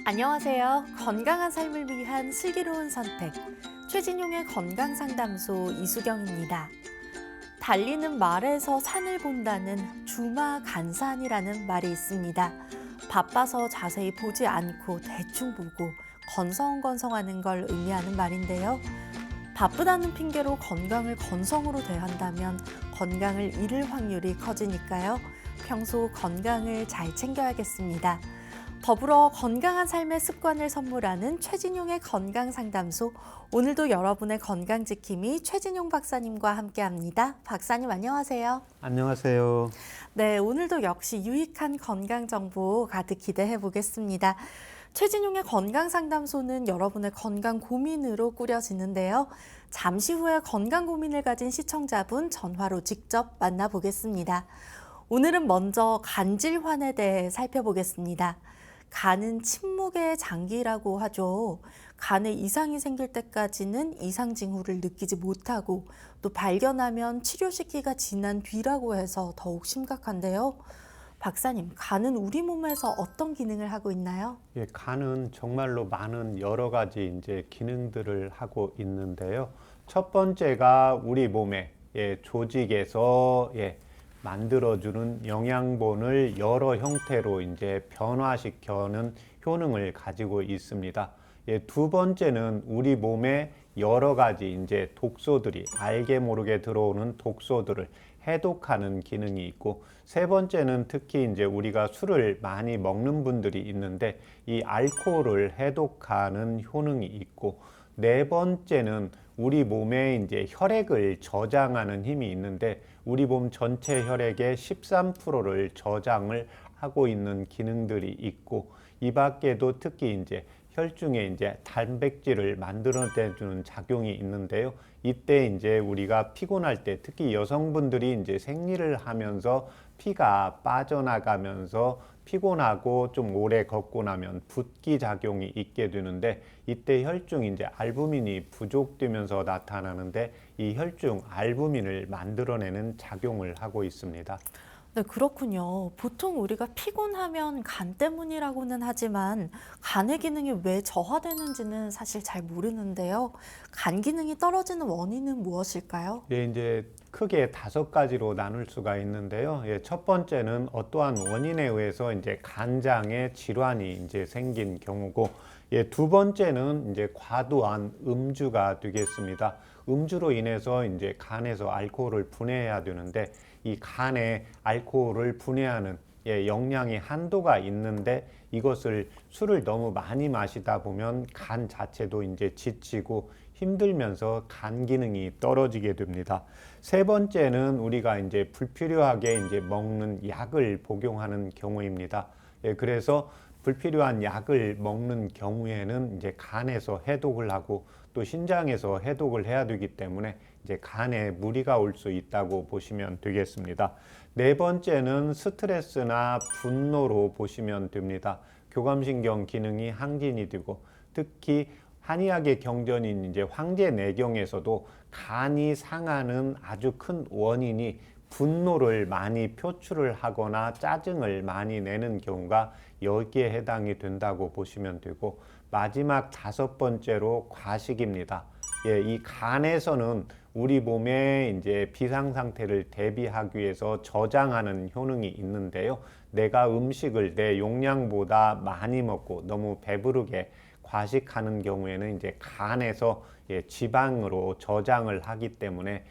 안녕하세요. 건강한 삶을 위한 슬기로운 선택. 최진용의 건강상담소 이수경입니다. 달리는 말에서 산을 본다는 주마간산이라는 말이 있습니다. 바빠서 자세히 보지 않고 대충 보고 건성건성하는 걸 의미하는 말인데요. 바쁘다는 핑계로 건강을 건성으로 대한다면 건강을 잃을 확률이 커지니까요. 평소 건강을 잘 챙겨야겠습니다. 더불어 건강한 삶의 습관을 선물하는 최진용의 건강상담소. 오늘도 여러분의 건강지킴이 최진용 박사님과 함께합니다. 박사님 안녕하세요. 안녕하세요. 네, 오늘도 역시 유익한 건강정보 가득 기대해 보겠습니다. 최진용의 건강상담소는 여러분의 건강 고민으로 꾸려지는데요. 잠시 후에 건강 고민을 가진 시청자분 전화로 직접 만나보겠습니다. 오늘은 먼저 간질환에 대해 살펴보겠습니다. 간은 침묵의 장기라고 하죠. 간에 이상이 생길 때까지는 이상 징후를 느끼지 못하고 또 발견하면 치료시기가 지난 뒤라고 해서 더욱 심각한데요. 박사님, 간은 우리 몸에서 어떤 기능을 하고 있나요? 예, 간은 정말로 많은 여러 가지 기능들을 하고 있는데요. 첫 번째가 우리 몸의 조직에서 만들어주는 영양분을 여러 형태로 변화시켜는 효능을 가지고 있습니다. 두 번째는 우리 몸에 여러 가지 독소들이 알게 모르게 들어오는 독소들을 해독하는 기능이 있고, 세 번째는 특히 우리가 술을 많이 먹는 분들이 있는데 이 알코올을 해독하는 효능이 있고, 네 번째는 우리 몸에 혈액을 저장하는 힘이 있는데 우리 몸 전체 혈액의 13%를 저장을 하고 있는 기능들이 있고, 이 밖에도 특히 혈중에 단백질을 만들어내주는 작용이 있는데요. 이때 우리가 피곤할 때, 특히 여성분들이 생리를 하면서 피가 빠져나가면서 피곤하고 좀 오래 걷고 나면 붓기 작용이 있게 되는데, 이때 혈중 알부민이 부족되면서 나타나는데 이 혈중 알부민을 만들어내는 작용을 하고 있습니다. 네, 그렇군요. 보통 우리가 피곤하면 간 때문이라고는 하지만 간의 기능이 왜 저하되는지는 사실 잘 모르는데요. 간 기능이 떨어지는 원인은 무엇일까요? 크게 5가지로 나눌 수가 있는데요. 첫 번째는 어떠한 원인에 의해서 간장에 질환이 생긴 경우고, 두 번째는 과도한 음주가 되겠습니다. 음주로 인해서 간에서 알코올을 분해해야 되는데 이 간에 알코올을 분해하는 영양의 한도가 있는데, 이것을 술을 너무 많이 마시다 보면 간 자체도 지치고 힘들면서 간 기능이 떨어지게 됩니다. 세 번째는 우리가 불필요하게 먹는 약을 복용하는 경우입니다. 그래서 불필요한 약을 먹는 경우에는 간에서 해독을 하고 또 신장에서 해독을 해야 되기 때문에 간에 무리가 올 수 있다고 보시면 되겠습니다. 네 번째는 스트레스나 분노로 보시면 됩니다. 교감신경 기능이 항진이 되고, 특히 한의학의 경전인 황제내경에서도 간이 상하는 아주 큰 원인이 분노를 많이 표출을 하거나 짜증을 많이 내는 경우가 여기에 해당이 된다고 보시면 되고, 마지막 5번째로 과식입니다. 이 간에서는 우리 몸의 비상 상태를 대비하기 위해서 저장하는 효능이 있는데요. 내가 음식을 내 용량보다 많이 먹고 너무 배부르게 과식하는 경우에는 간에서 지방으로 저장을 하기 때문에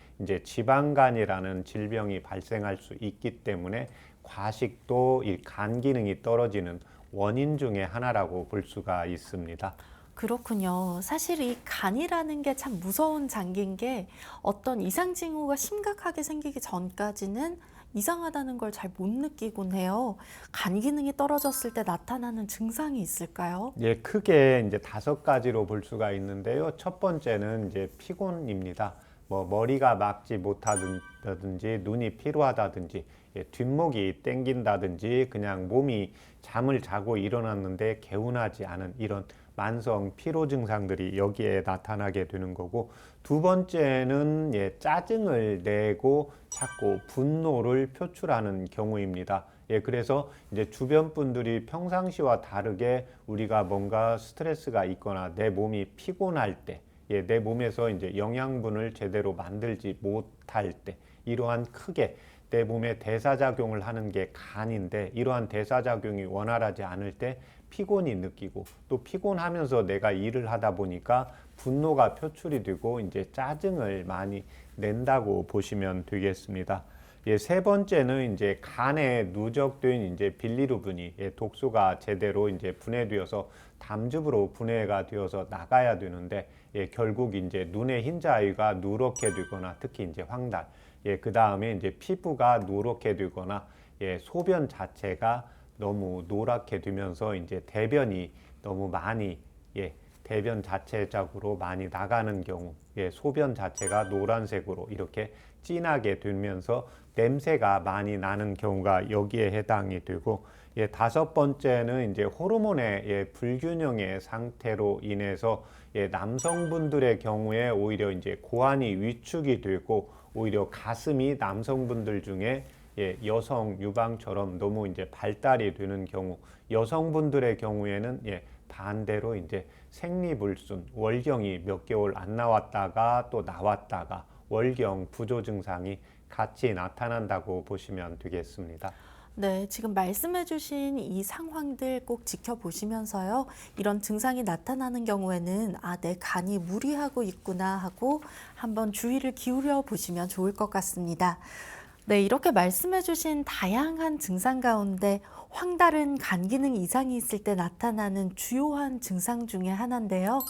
지방간이라는 질병이 발생할 수 있기 때문에 과식도 이 간 기능이 떨어지는 원인 중에 하나라고 볼 수가 있습니다. 그렇군요. 사실 이 간이라는 게 참 무서운 장기인 게 어떤 이상 징후가 심각하게 생기기 전까지는 이상하다는 걸 잘 못 느끼곤 해요. 간 기능이 떨어졌을 때 나타나는 증상이 있을까요? 크게 5가지로 볼 수가 있는데요. 첫 번째는 피곤입니다. 머리가 막지 못하든지 눈이 피로하다든지 뒷목이 땡긴다든지 그냥 몸이 잠을 자고 일어났는데 개운하지 않은 이런 만성 피로 증상들이 여기에 나타나게 되는 거고, 두 번째는 짜증을 내고 자꾸 분노를 표출하는 경우입니다. 그래서 이제 주변 분들이 평상시와 다르게 우리가 뭔가 스트레스가 있거나 내 몸이 피곤할 때, 내 몸에서 이제 영양분을 제대로 만들지 못할 때, 이러한 크게 내 몸에 대사작용을 하는 게 간인데, 이러한 대사작용이 원활하지 않을 때 피곤이 느끼고, 또 피곤하면서 내가 일을 하다 보니까 분노가 표출이 되고 이제 짜증을 많이 낸다고 보시면 되겠습니다. 세 번째는 이제 간에 누적된 이제 빌리루빈이 독소가 제대로 이제 분해되어서 담즙으로 분해가 되어서 나가야 되는데, 결국 이제 눈의 흰자위가 누렇게 되거나, 특히 이제 황달, 그 다음에 이제 피부가 누렇게 되거나, 소변 자체가 너무 노랗게 되면서 이제 대변이 너무 많이, 대변 자체적으로 많이 나가는 경우, 소변 자체가 노란색으로 이렇게 진하게 되면서 냄새가 많이 나는 경우가 여기에 해당이 되고, 다섯 번째는 이제 호르몬의 불균형의 상태로 인해서 남성분들의 경우에 오히려 이제 고환이 위축이 되고, 오히려 가슴이 남성분들 중에 여성 유방처럼 너무 이제 발달이 되는 경우, 여성분들의 경우에는 반대로 이제 생리불순, 월경이 몇 개월 안 나왔다가 또 나왔다가 월경 부조 증상이 같이 나타난다고 보시면 되겠습니다. 네, 지금 말씀해주신 이 상황들 꼭 지켜보시면서요. 이런 증상이 나타나는 경우에는 내 간이 무리하고 있구나 하고 한번 주의를 기울여 보시면 좋을 것 같습니다. 네, 이렇게 말씀해주신 다양한 증상 가운데 황달은 간 기능 이상이 있을 때 나타나는 주요한 증상 중에 하나인데요.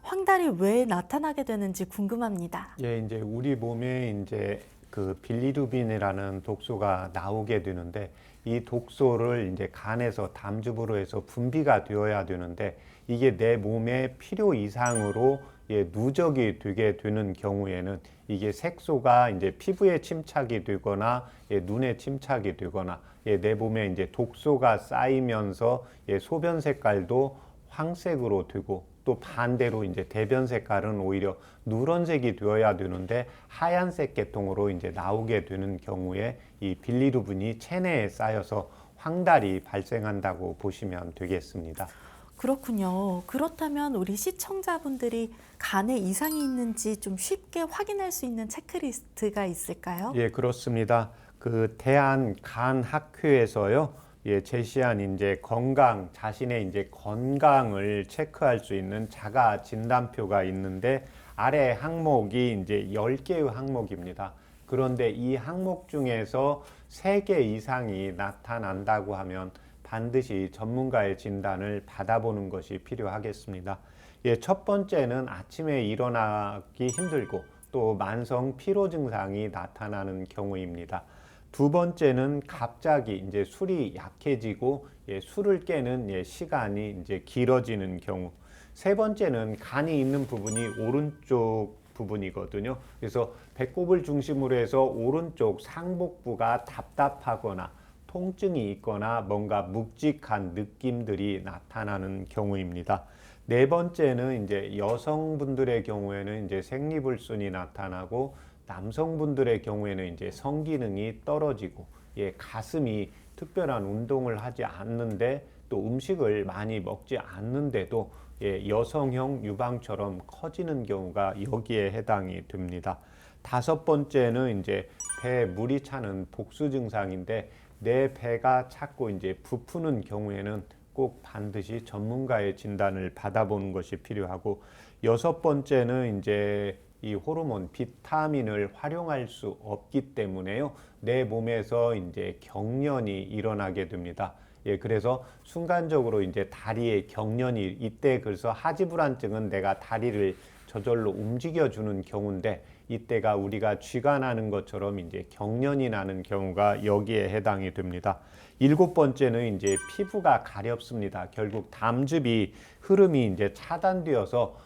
황달이 왜 나타나게 되는지 궁금합니다. 이제 우리 몸에 이제 그 빌리루빈이라는 독소가 나오게 되는데, 이 독소를 이제 간에서 담즙으로 해서 분비가 되어야 되는데, 이게 내 몸에 필요 이상으로 누적이 되게 되는 경우에는 이게 색소가 이제 피부에 침착이 되거나 눈에 침착이 되거나 내 몸에 이제 독소가 쌓이면서 소변 색깔도 황색으로 되고, 또 반대로 이제 대변 색깔은 오히려 누런색이 되어야 되는데 하얀색 계통으로 이제 나오게 되는 경우에 이 빌리루빈이 체내에 쌓여서 황달이 발생한다고 보시면 되겠습니다. 그렇군요. 그렇다면 우리 시청자분들이 간에 이상이 있는지 좀 쉽게 확인할 수 있는 체크리스트가 있을까요? 그렇습니다. 그 대한간학회에서요, 제시한 이제 자신의 이제 건강을 체크할 수 있는 자가 진단표가 있는데, 아래 항목이 이제 10개의 항목입니다. 그런데 이 항목 중에서 3개 이상이 나타난다고 하면 반드시 전문가의 진단을 받아보는 것이 필요하겠습니다. 첫 번째는 아침에 일어나기 힘들고 또 만성 피로 증상이 나타나는 경우입니다. 두 번째는 갑자기 이제 술이 약해지고 술을 깨는 시간이 이제 길어지는 경우. 세 번째는 간이 있는 부분이 오른쪽 부분이거든요. 그래서 배꼽을 중심으로 해서 오른쪽 상복부가 답답하거나 통증이 있거나 뭔가 묵직한 느낌들이 나타나는 경우입니다. 네 번째는 이제 여성분들의 경우에는 이제 생리불순이 나타나고, 남성분들의 경우에는 이제 성기능이 떨어지고, 가슴이 특별한 운동을 하지 않는데 또 음식을 많이 먹지 않는데도 여성형 유방처럼 커지는 경우가 여기에 해당이 됩니다. 다섯 번째는 이제 배에 물이 차는 복수 증상인데, 내 배가 자꾸 이제 부푸는 경우에는 꼭 반드시 전문가의 진단을 받아보는 것이 필요하고, 여섯 번째는 이제 이 호르몬 비타민을 활용할 수 없기 때문에요, 내 몸에서 이제 경련이 일어나게 됩니다. 그래서 순간적으로 이제 다리에 경련이, 이때 그래서 하지불안증은 내가 다리를 저절로 움직여주는 경우인데, 이때가 우리가 쥐가 나는 것처럼 이제 경련이 나는 경우가 여기에 해당이 됩니다. 일곱 번째는 이제 피부가 가렵습니다. 결국 담즙이 흐름이 이제 차단되어서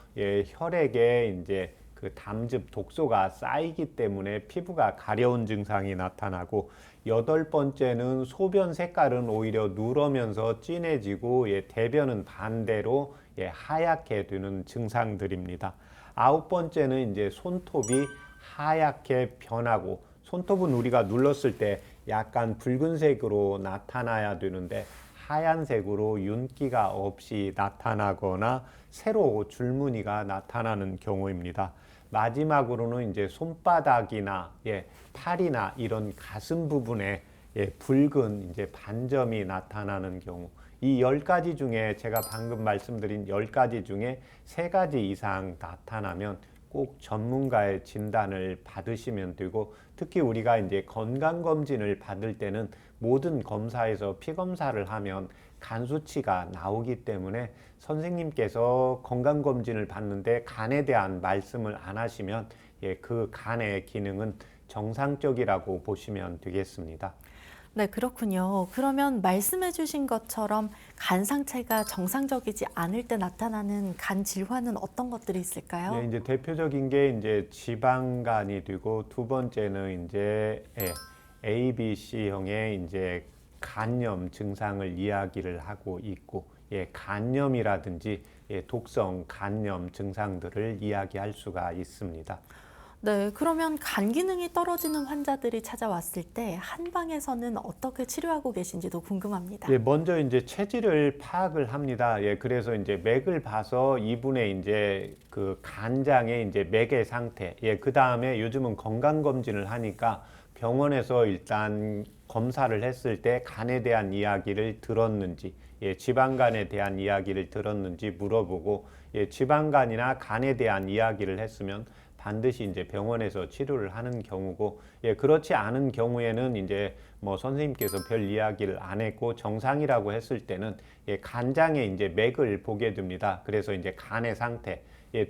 혈액에 이제 그 담즙 독소가 쌓이기 때문에 피부가 가려운 증상이 나타나고, 여덟 번째는 소변 색깔은 오히려 누러면서 진해지고 대변은 반대로 하얗게 되는 증상들입니다. 아홉 번째는 이제 손톱이 하얗게 변하고, 손톱은 우리가 눌렀을 때 약간 붉은색으로 나타나야 되는데 하얀색으로 윤기가 없이 나타나거나 세로 줄무늬가 나타나는 경우입니다. 마지막으로는 이제 손바닥이나 팔이나 이런 가슴 부분에 붉은 이제 반점이 나타나는 경우, 이 10가지 중에 제가 방금 말씀드린 10가지 중에 3가지 이상 나타나면 꼭 전문가의 진단을 받으시면 되고, 특히 우리가 이제 건강검진을 받을 때는 모든 검사에서 피검사를 하면 간 수치가 나오기 때문에 선생님께서 건강검진을 받는데 간에 대한 말씀을 안 하시면 그 간의 기능은 정상적이라고 보시면 되겠습니다. 네, 그렇군요. 그러면 말씀해 주신 것처럼 간 상태가 정상적이지 않을 때 나타나는 간 질환은 어떤 것들이 있을까요? 이제 대표적인 게 이제 지방간이 되고, 두 번째는 이제 ABC형의 이제 간염 증상을 이야기를 하고 있고, 간염이라든지 독성 간염 증상들을 이야기할 수가 있습니다. 네, 그러면 간 기능이 떨어지는 환자들이 찾아왔을 때 한방에서는 어떻게 치료하고 계신지도 궁금합니다. 먼저 이제 체질을 파악을 합니다. 그래서 이제 맥을 봐서 이분의 이제 그 간장의 이제 맥의 상태, 그 다음에 요즘은 건강검진을 하니까 병원에서 일단 검사를 했을 때 간에 대한 이야기를 들었는지, 지방간에 대한 이야기를 들었는지 물어보고, 지방간이나 간에 대한 이야기를 했으면 반드시 이제 병원에서 치료를 하는 경우고, 그렇지 않은 경우에는 이제 뭐 선생님께서 별 이야기를 안 했고 정상이라고 했을 때는 간장의 이제 맥을 보게 됩니다. 그래서 이제 간의 상태.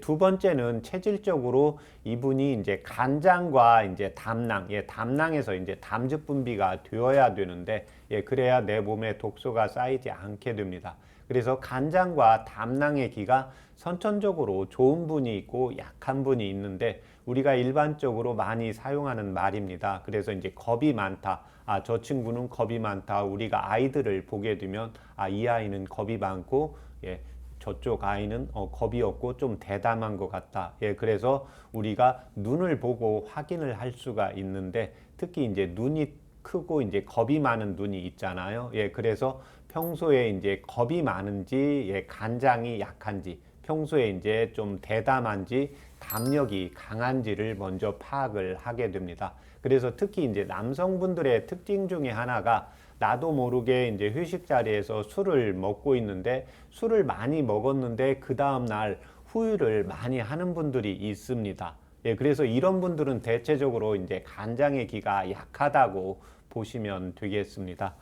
두 번째는 체질적으로 이분이 이제 간장과 이제 담낭, 담낭에서 이제 담즙 분비가 되어야 되는데, 그래야 내 몸에 독소가 쌓이지 않게 됩니다. 그래서 간장과 담낭의 기가 선천적으로 좋은 분이 있고 약한 분이 있는데, 우리가 일반적으로 많이 사용하는 말입니다. 그래서 이제 겁이 많다. 저 친구는 겁이 많다. 우리가 아이들을 보게 되면 이 아이는 겁이 많고, 저쪽 아이는 겁이 없고 좀 대담한 것 같다. 그래서 우리가 눈을 보고 확인을 할 수가 있는데, 특히 이제 눈이 크고 이제 겁이 많은 눈이 있잖아요. 그래서 평소에 이제 겁이 많은지, 간장이 약한지, 평소에 이제 좀 대담한지, 담력이 강한지를 먼저 파악을 하게 됩니다. 그래서 특히 이제 남성분들의 특징 중에 하나가, 나도 모르게 이제 휴식 자리에서 술을 먹고 있는데, 술을 많이 먹었는데 그 다음 날 후유를 많이 하는 분들이 있습니다. 그래서 이런 분들은 대체적으로 이제 간장의 기가 약하다고 보시면 되겠습니다.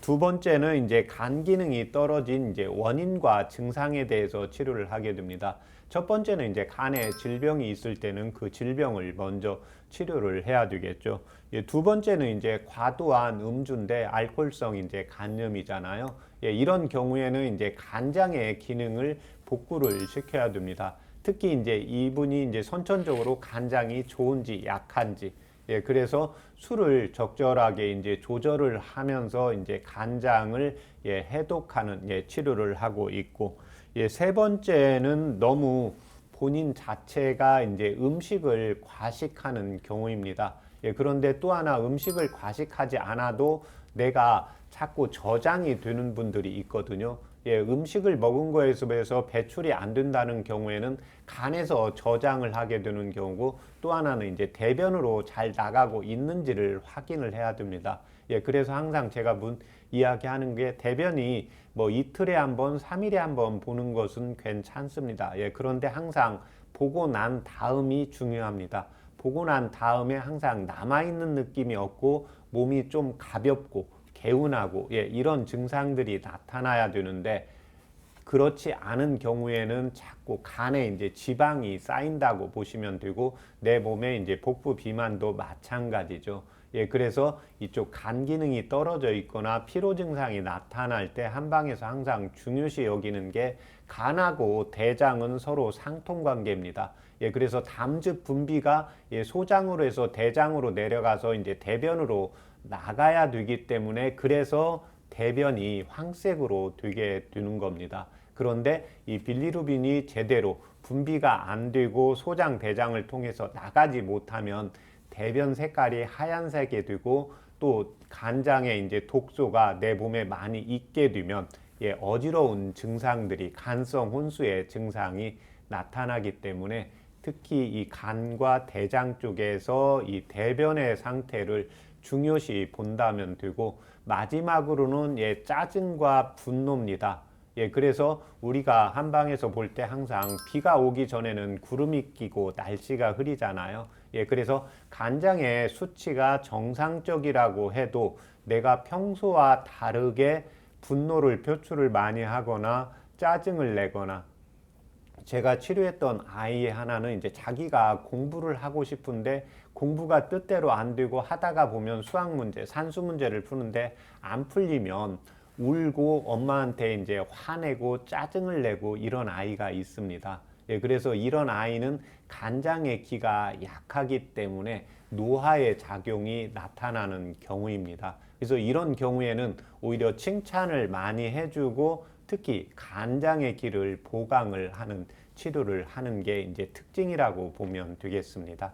두 번째는 이제 간 기능이 떨어진 이제 원인과 증상에 대해서 치료를 하게 됩니다. 첫 번째는 이제 간에 질병이 있을 때는 그 질병을 먼저 치료를 해야 되겠죠. 두 번째는 이제 과도한 음주인데 알코올성 이제 간염이잖아요. 이런 경우에는 이제 간장의 기능을 복구를 시켜야 됩니다. 특히 이제 이분이 이제 선천적으로 간장이 좋은지 약한지, 그래서 술을 적절하게 이제 조절을 하면서 이제 간장을 해독하는 치료를 하고 있고, 세 번째는 너무 본인 자체가 이제 음식을 과식하는 경우입니다. 그런데 또 하나, 음식을 과식하지 않아도 내가 자꾸 저장이 되는 분들이 있거든요. 음식을 먹은 거에 비해서 배출이 안 된다는 경우에는 간에서 저장을 하게 되는 경우고, 또 하나는 이제 대변으로 잘 나가고 있는지를 확인을 해야 됩니다. 그래서 항상 제가 이야기하는 게, 대변이 뭐 이틀에 한 번, 3일에 한 번 보는 것은 괜찮습니다. 그런데 항상 보고 난 다음이 중요합니다. 보고 난 다음에 항상 남아있는 느낌이 없고 몸이 좀 가볍고 개운하고 이런 증상들이 나타나야 되는데, 그렇지 않은 경우에는 자꾸 간에 이제 지방이 쌓인다고 보시면 되고, 내 몸에 이제 복부 비만도 마찬가지죠. 그래서 이쪽 간 기능이 떨어져 있거나 피로 증상이 나타날 때 한방에서 항상 중요시 여기는 게, 간하고 대장은 서로 상통 관계입니다. 그래서 담즙 분비가 소장으로 해서 대장으로 내려가서 이제 대변으로 나가야 되기 때문에, 그래서 대변이 황색으로 되게 되는 겁니다. 그런데 이 빌리루빈이 제대로 분비가 안 되고 소장 대장을 통해서 나가지 못하면 대변 색깔이 하얀색이 되고 또 간장에 이제 독소가 내 몸에 많이 있게 되면 어지러운 증상들이 간성 혼수의 증상이 나타나기 때문에 특히 이 간과 대장 쪽에서 이 대변의 상태를 중요시 본다면 되고 마지막으로는 짜증과 분노입니다. 그래서 우리가 한방에서 볼 때 항상 비가 오기 전에는 구름이 끼고 날씨가 흐리잖아요. 그래서 간장의 수치가 정상적이라고 해도 내가 평소와 다르게 분노를 표출을 많이 하거나 짜증을 내거나 제가 치료했던 아이 하나는 이제 자기가 공부를 하고 싶은데 공부가 뜻대로 안 되고 하다가 보면 수학 문제, 산수 문제를 푸는데 안 풀리면 울고 엄마한테 이제 화내고 짜증을 내고 이런 아이가 있습니다. 그래서 이런 아이는 간장의 기가 약하기 때문에 노화의 작용이 나타나는 경우입니다. 그래서 이런 경우에는 오히려 칭찬을 많이 해주고 특히 간장의 기를 보강을 하는 치료를 하는 게 이제 특징이라고 보면 되겠습니다.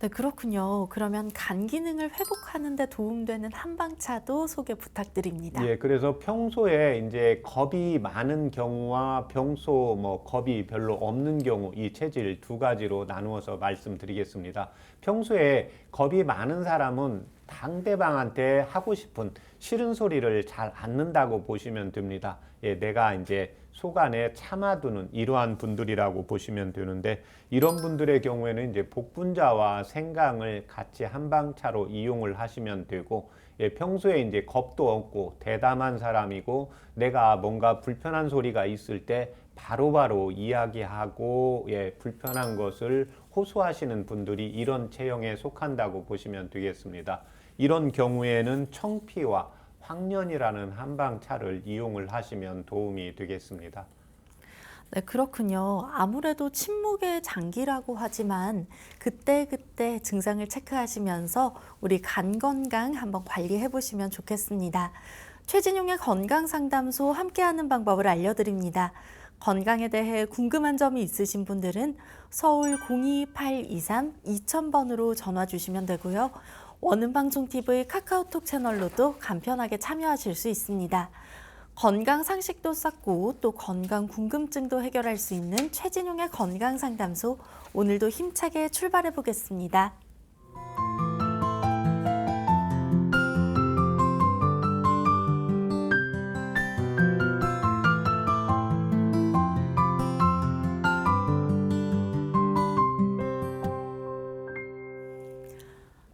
네, 그렇군요. 그러면 간 기능을 회복하는 데 도움되는 한방차도 소개 부탁드립니다. 그래서 평소에 이제 겁이 많은 경우와 평소 겁이 별로 없는 경우 이 체질 두 가지로 나누어서 말씀드리겠습니다. 평소에 겁이 많은 사람은 상대방한테 하고 싶은 싫은 소리를 잘 않는다고 보시면 됩니다. 내가 이제 속 안에 참아두는 이러한 분들이라고 보시면 되는데 이런 분들의 경우에는 이제 복분자와 생강을 같이 한방차로 이용을 하시면 되고 평소에 이제 겁도 없고 대담한 사람이고 내가 뭔가 불편한 소리가 있을 때 바로바로 이야기하고 불편한 것을 호소하시는 분들이 이런 체형에 속한다고 보시면 되겠습니다. 이런 경우에는 청피와 황련이라는 한방차를 이용을 하시면 도움이 되겠습니다. 네, 그렇군요. 아무래도 침묵의 장기라고 하지만 그때그때 증상을 체크하시면서 우리 간 건강 한번 관리해 보시면 좋겠습니다. 최진용의 건강상담소 함께하는 방법을 알려드립니다. 건강에 대해 궁금한 점이 있으신 분들은 서울 02823-2000번으로 전화 주시면 되고요. 원음방송TV 카카오톡 채널로도 간편하게 참여하실 수 있습니다. 건강 상식도 쌓고 또 건강 궁금증도 해결할 수 있는 최진용의 건강상담소, 오늘도 힘차게 출발해 보겠습니다.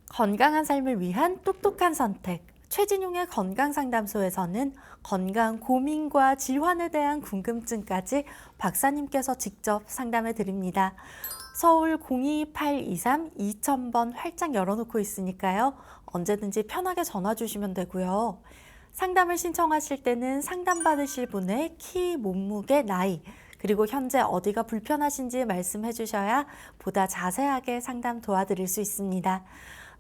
건강한 삶을 위한 똑똑한 선택. 최진용의 건강상담소에서는 건강 고민과 질환에 대한 궁금증까지 박사님께서 직접 상담해 드립니다. 서울 02823-2000번 활짝 열어놓고 있으니까요. 언제든지 편하게 전화 주시면 되고요. 상담을 신청하실 때는 상담받으실 분의 키, 몸무게, 나이, 그리고 현재 어디가 불편하신지 말씀해 주셔야 보다 자세하게 상담 도와드릴 수 있습니다.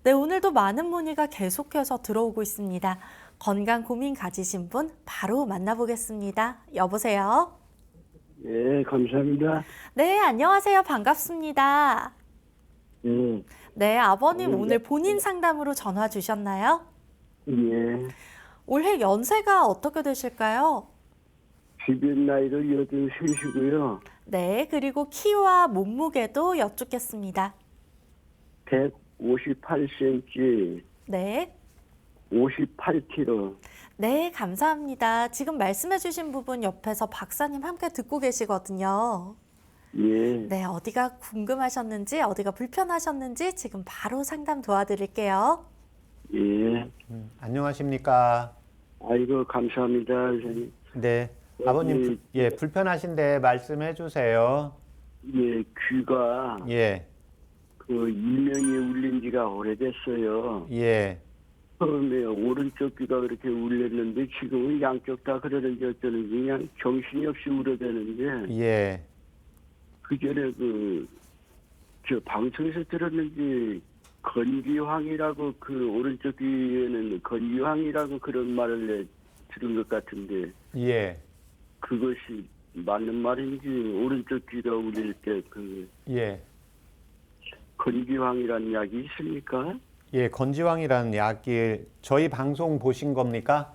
네, 오늘도 많은 문의가 계속해서 들어오고 있습니다. 건강 고민 가지신 분 바로 만나보겠습니다. 여보세요? 예, 감사합니다. 네, 안녕하세요. 반갑습니다. 예, 네, 아버님 오늘 본인 상담으로 전화 주셨나요? 예. 올해 연세가 어떻게 되실까요? 주변 나이를 83이고요. 네, 그리고 키와 몸무게도 여쭙겠습니다. 158cm, 네. 58kg. 네, 감사합니다. 지금 말씀해 주신 부분 옆에서 박사님 함께 듣고 계시거든요. 예, 네, 어디가 궁금하셨는지, 어디가 불편하셨는지 지금 바로 상담 도와드릴게요. 예. 안녕하십니까? 아이고, 감사합니다, 선생님. 네, 아버님 불편하신데 말씀해 주세요. 예, 귀가 예, 그 이명이 울린 지가 오래됐어요. 예, 처음에 오른쪽 귀가 그렇게 울렸는데 지금은 양쪽 다 그러는지 어쩌는지 그냥 정신이 없이 울어대는데 예. 그 전에 저 방송에서 들었는지 건기황이라고 그 오른쪽 귀에는 건기황이라고 그런 말을 들은 것 같은데 예, 그것이 맞는 말인지 오른쪽 귀가 울릴 때 그 예. 건기황이라는 약이 있습니까? 예, 건지왕이라는 약이 저희 방송 보신 겁니까?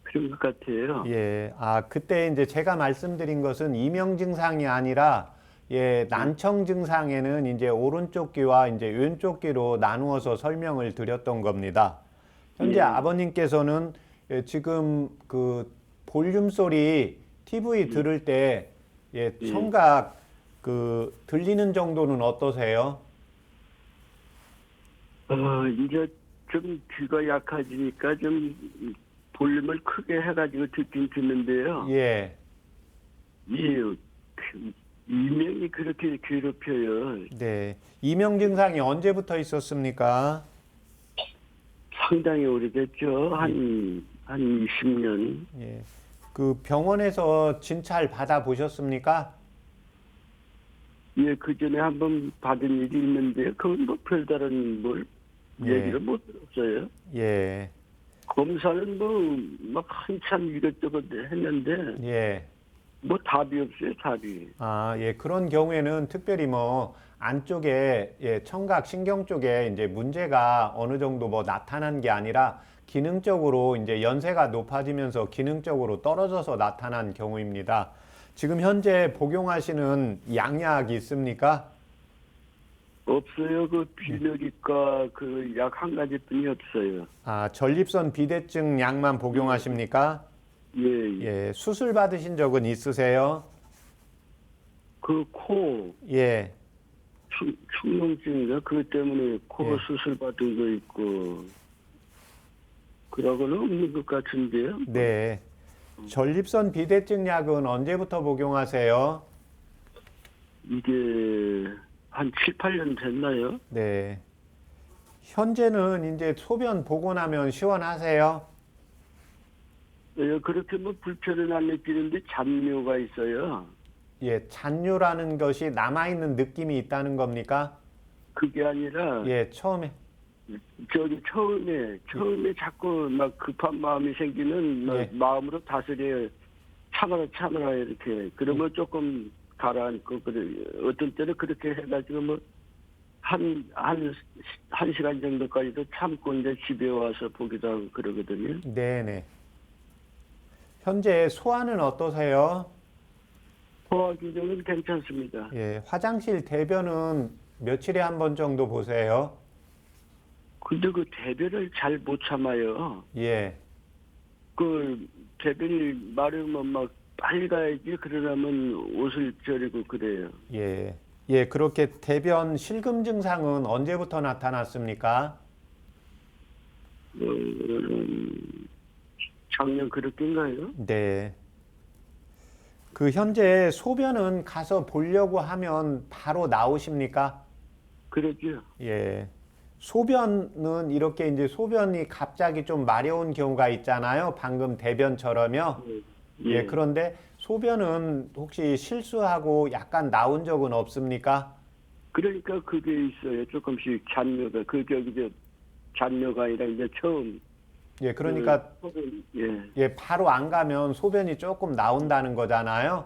그런 것 같아요. 예, 그때 이제 제가 말씀드린 것은 이명 증상이 아니라, 예, 난청 증상에는 이제 오른쪽 귀와 이제 왼쪽 귀로 나누어서 설명을 드렸던 겁니다. 현재 예. 아버님께서는 예, 지금 그 볼륨 소리 TV 들을 때 예, 청각 그 들리는 정도는 어떠세요? 이제 좀 귀가 약해지니까 좀 볼륨을 크게 해가지고 듣긴 듣는데요. 예, 예, 이명이 그렇게 괴롭혀요. 네. 이명 증상이 언제부터 있었습니까? 상당히 오래됐죠. 한 20년. 예. 그 병원에서 진찰 받아 보셨습니까? 예, 그 전에 한번 받은 일이 있는데, 그건 뭐 별다른 뭘 예. 얘기를 못 들었어요. 예, 검사는 막 한참 이것저것 했는데, 예. 뭐 답이 없어요, 답이. 예. 그런 경우에는 특별히 뭐 안쪽에 예, 청각 신경 쪽에 이제 문제가 어느 정도 뭐 나타난 게 아니라 기능적으로 이제 연세가 높아지면서 기능적으로 떨어져서 나타난 경우입니다. 지금 현재 복용하시는 양약이 있습니까? 없어요. 그 비뇨기과 그 약 한 가지뿐이 없어요. 전립선 비대증 약만 복용하십니까? 예, 예. 예, 수술 받으신 적은 있으세요? 그 코 예, 충농증인가 그것 때문에 코 예. 수술 받은 거 있고 그러고는 없는 것 같은데요. 네. 전립선 비대증 약은 언제부터 복용하세요? 이게 한 7, 8년 됐나요? 네. 현재는 이제 소변 보고 나면 시원하세요? 예, 그렇게 뭐 불편은 안 느끼는데 잔뇨가 있어요. 예, 잔뇨라는 것이 남아있는 느낌이 있다는 겁니까? 그게 아니라 예, 처음에. 처음에 자꾸 막 급한 마음이 생기면 막 예. 마음으로 다스려 참아라 이렇게 그러면 조금 가라앉고 그래. 어떤 때는 그렇게 해가지고 뭐 한 시간 정도까지도 참고 이제 집에 와서 보기도 하고 그러거든요. 네네. 현재 소화는 어떠세요? 소화 기능은 괜찮습니다. 예, 화장실 대변은 며칠에 한 번 정도 보세요? 근데 그 대변을 잘 못 참아요. 예, 그 대변이 마르면 막 빨리 가야지 그러려면 옷을 저리고 그래요. 예. 예, 그렇게 대변 실금 증상은 언제부터 나타났습니까? 작년 그렇게인가요? 네. 그 현재 소변은 가서 보려고 하면 바로 나오십니까? 그러죠. 예. 소변은 이렇게 이제 소변이 갑자기 좀 마려운 경우가 있잖아요. 방금 대변처럼요. 예, 그런데 소변은 혹시 실수하고 약간 나온 적은 없습니까? 그러니까 그게 있어요. 조금씩 잔뇨가 잔뇨가 아니라 이제 처음. 예, 그러니까 예, 예, 바로 안 가면 소변이 조금 나온다는 거잖아요.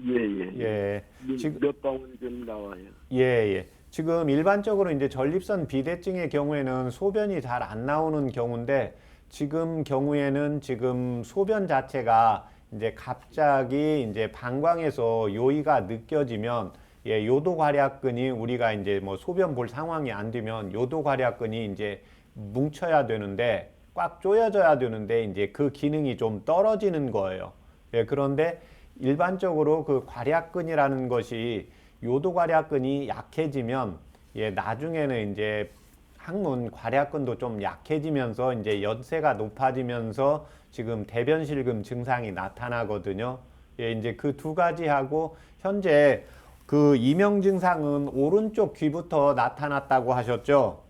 예. 예. 지금 몇 방울 좀 나와요. 예, 예. 지금 일반적으로 이제 전립선 비대증의 경우에는 소변이 잘 안 나오는 경우인데 지금 경우에는 지금 소변 자체가 이제 갑자기 이제 방광에서 요의가 느껴지면 예, 요도괄약근이 우리가 이제 뭐 소변 볼 상황이 안 되면 요도괄약근이 이제 뭉쳐야 되는데 꽉 조여져야 되는데 이제 그 기능이 좀 떨어지는 거예요. 예, 그런데 일반적으로 그 괄약근이라는 것이 요도괄약근이 약해지면 예, 나중에는 이제 항문 괄약근도 좀 약해지면서 이제 연세가 높아지면서 지금 대변실금 증상이 나타나거든요. 예, 이제 그 두 가지하고 현재 그 이명 증상은 오른쪽 귀부터 나타났다고 하셨죠?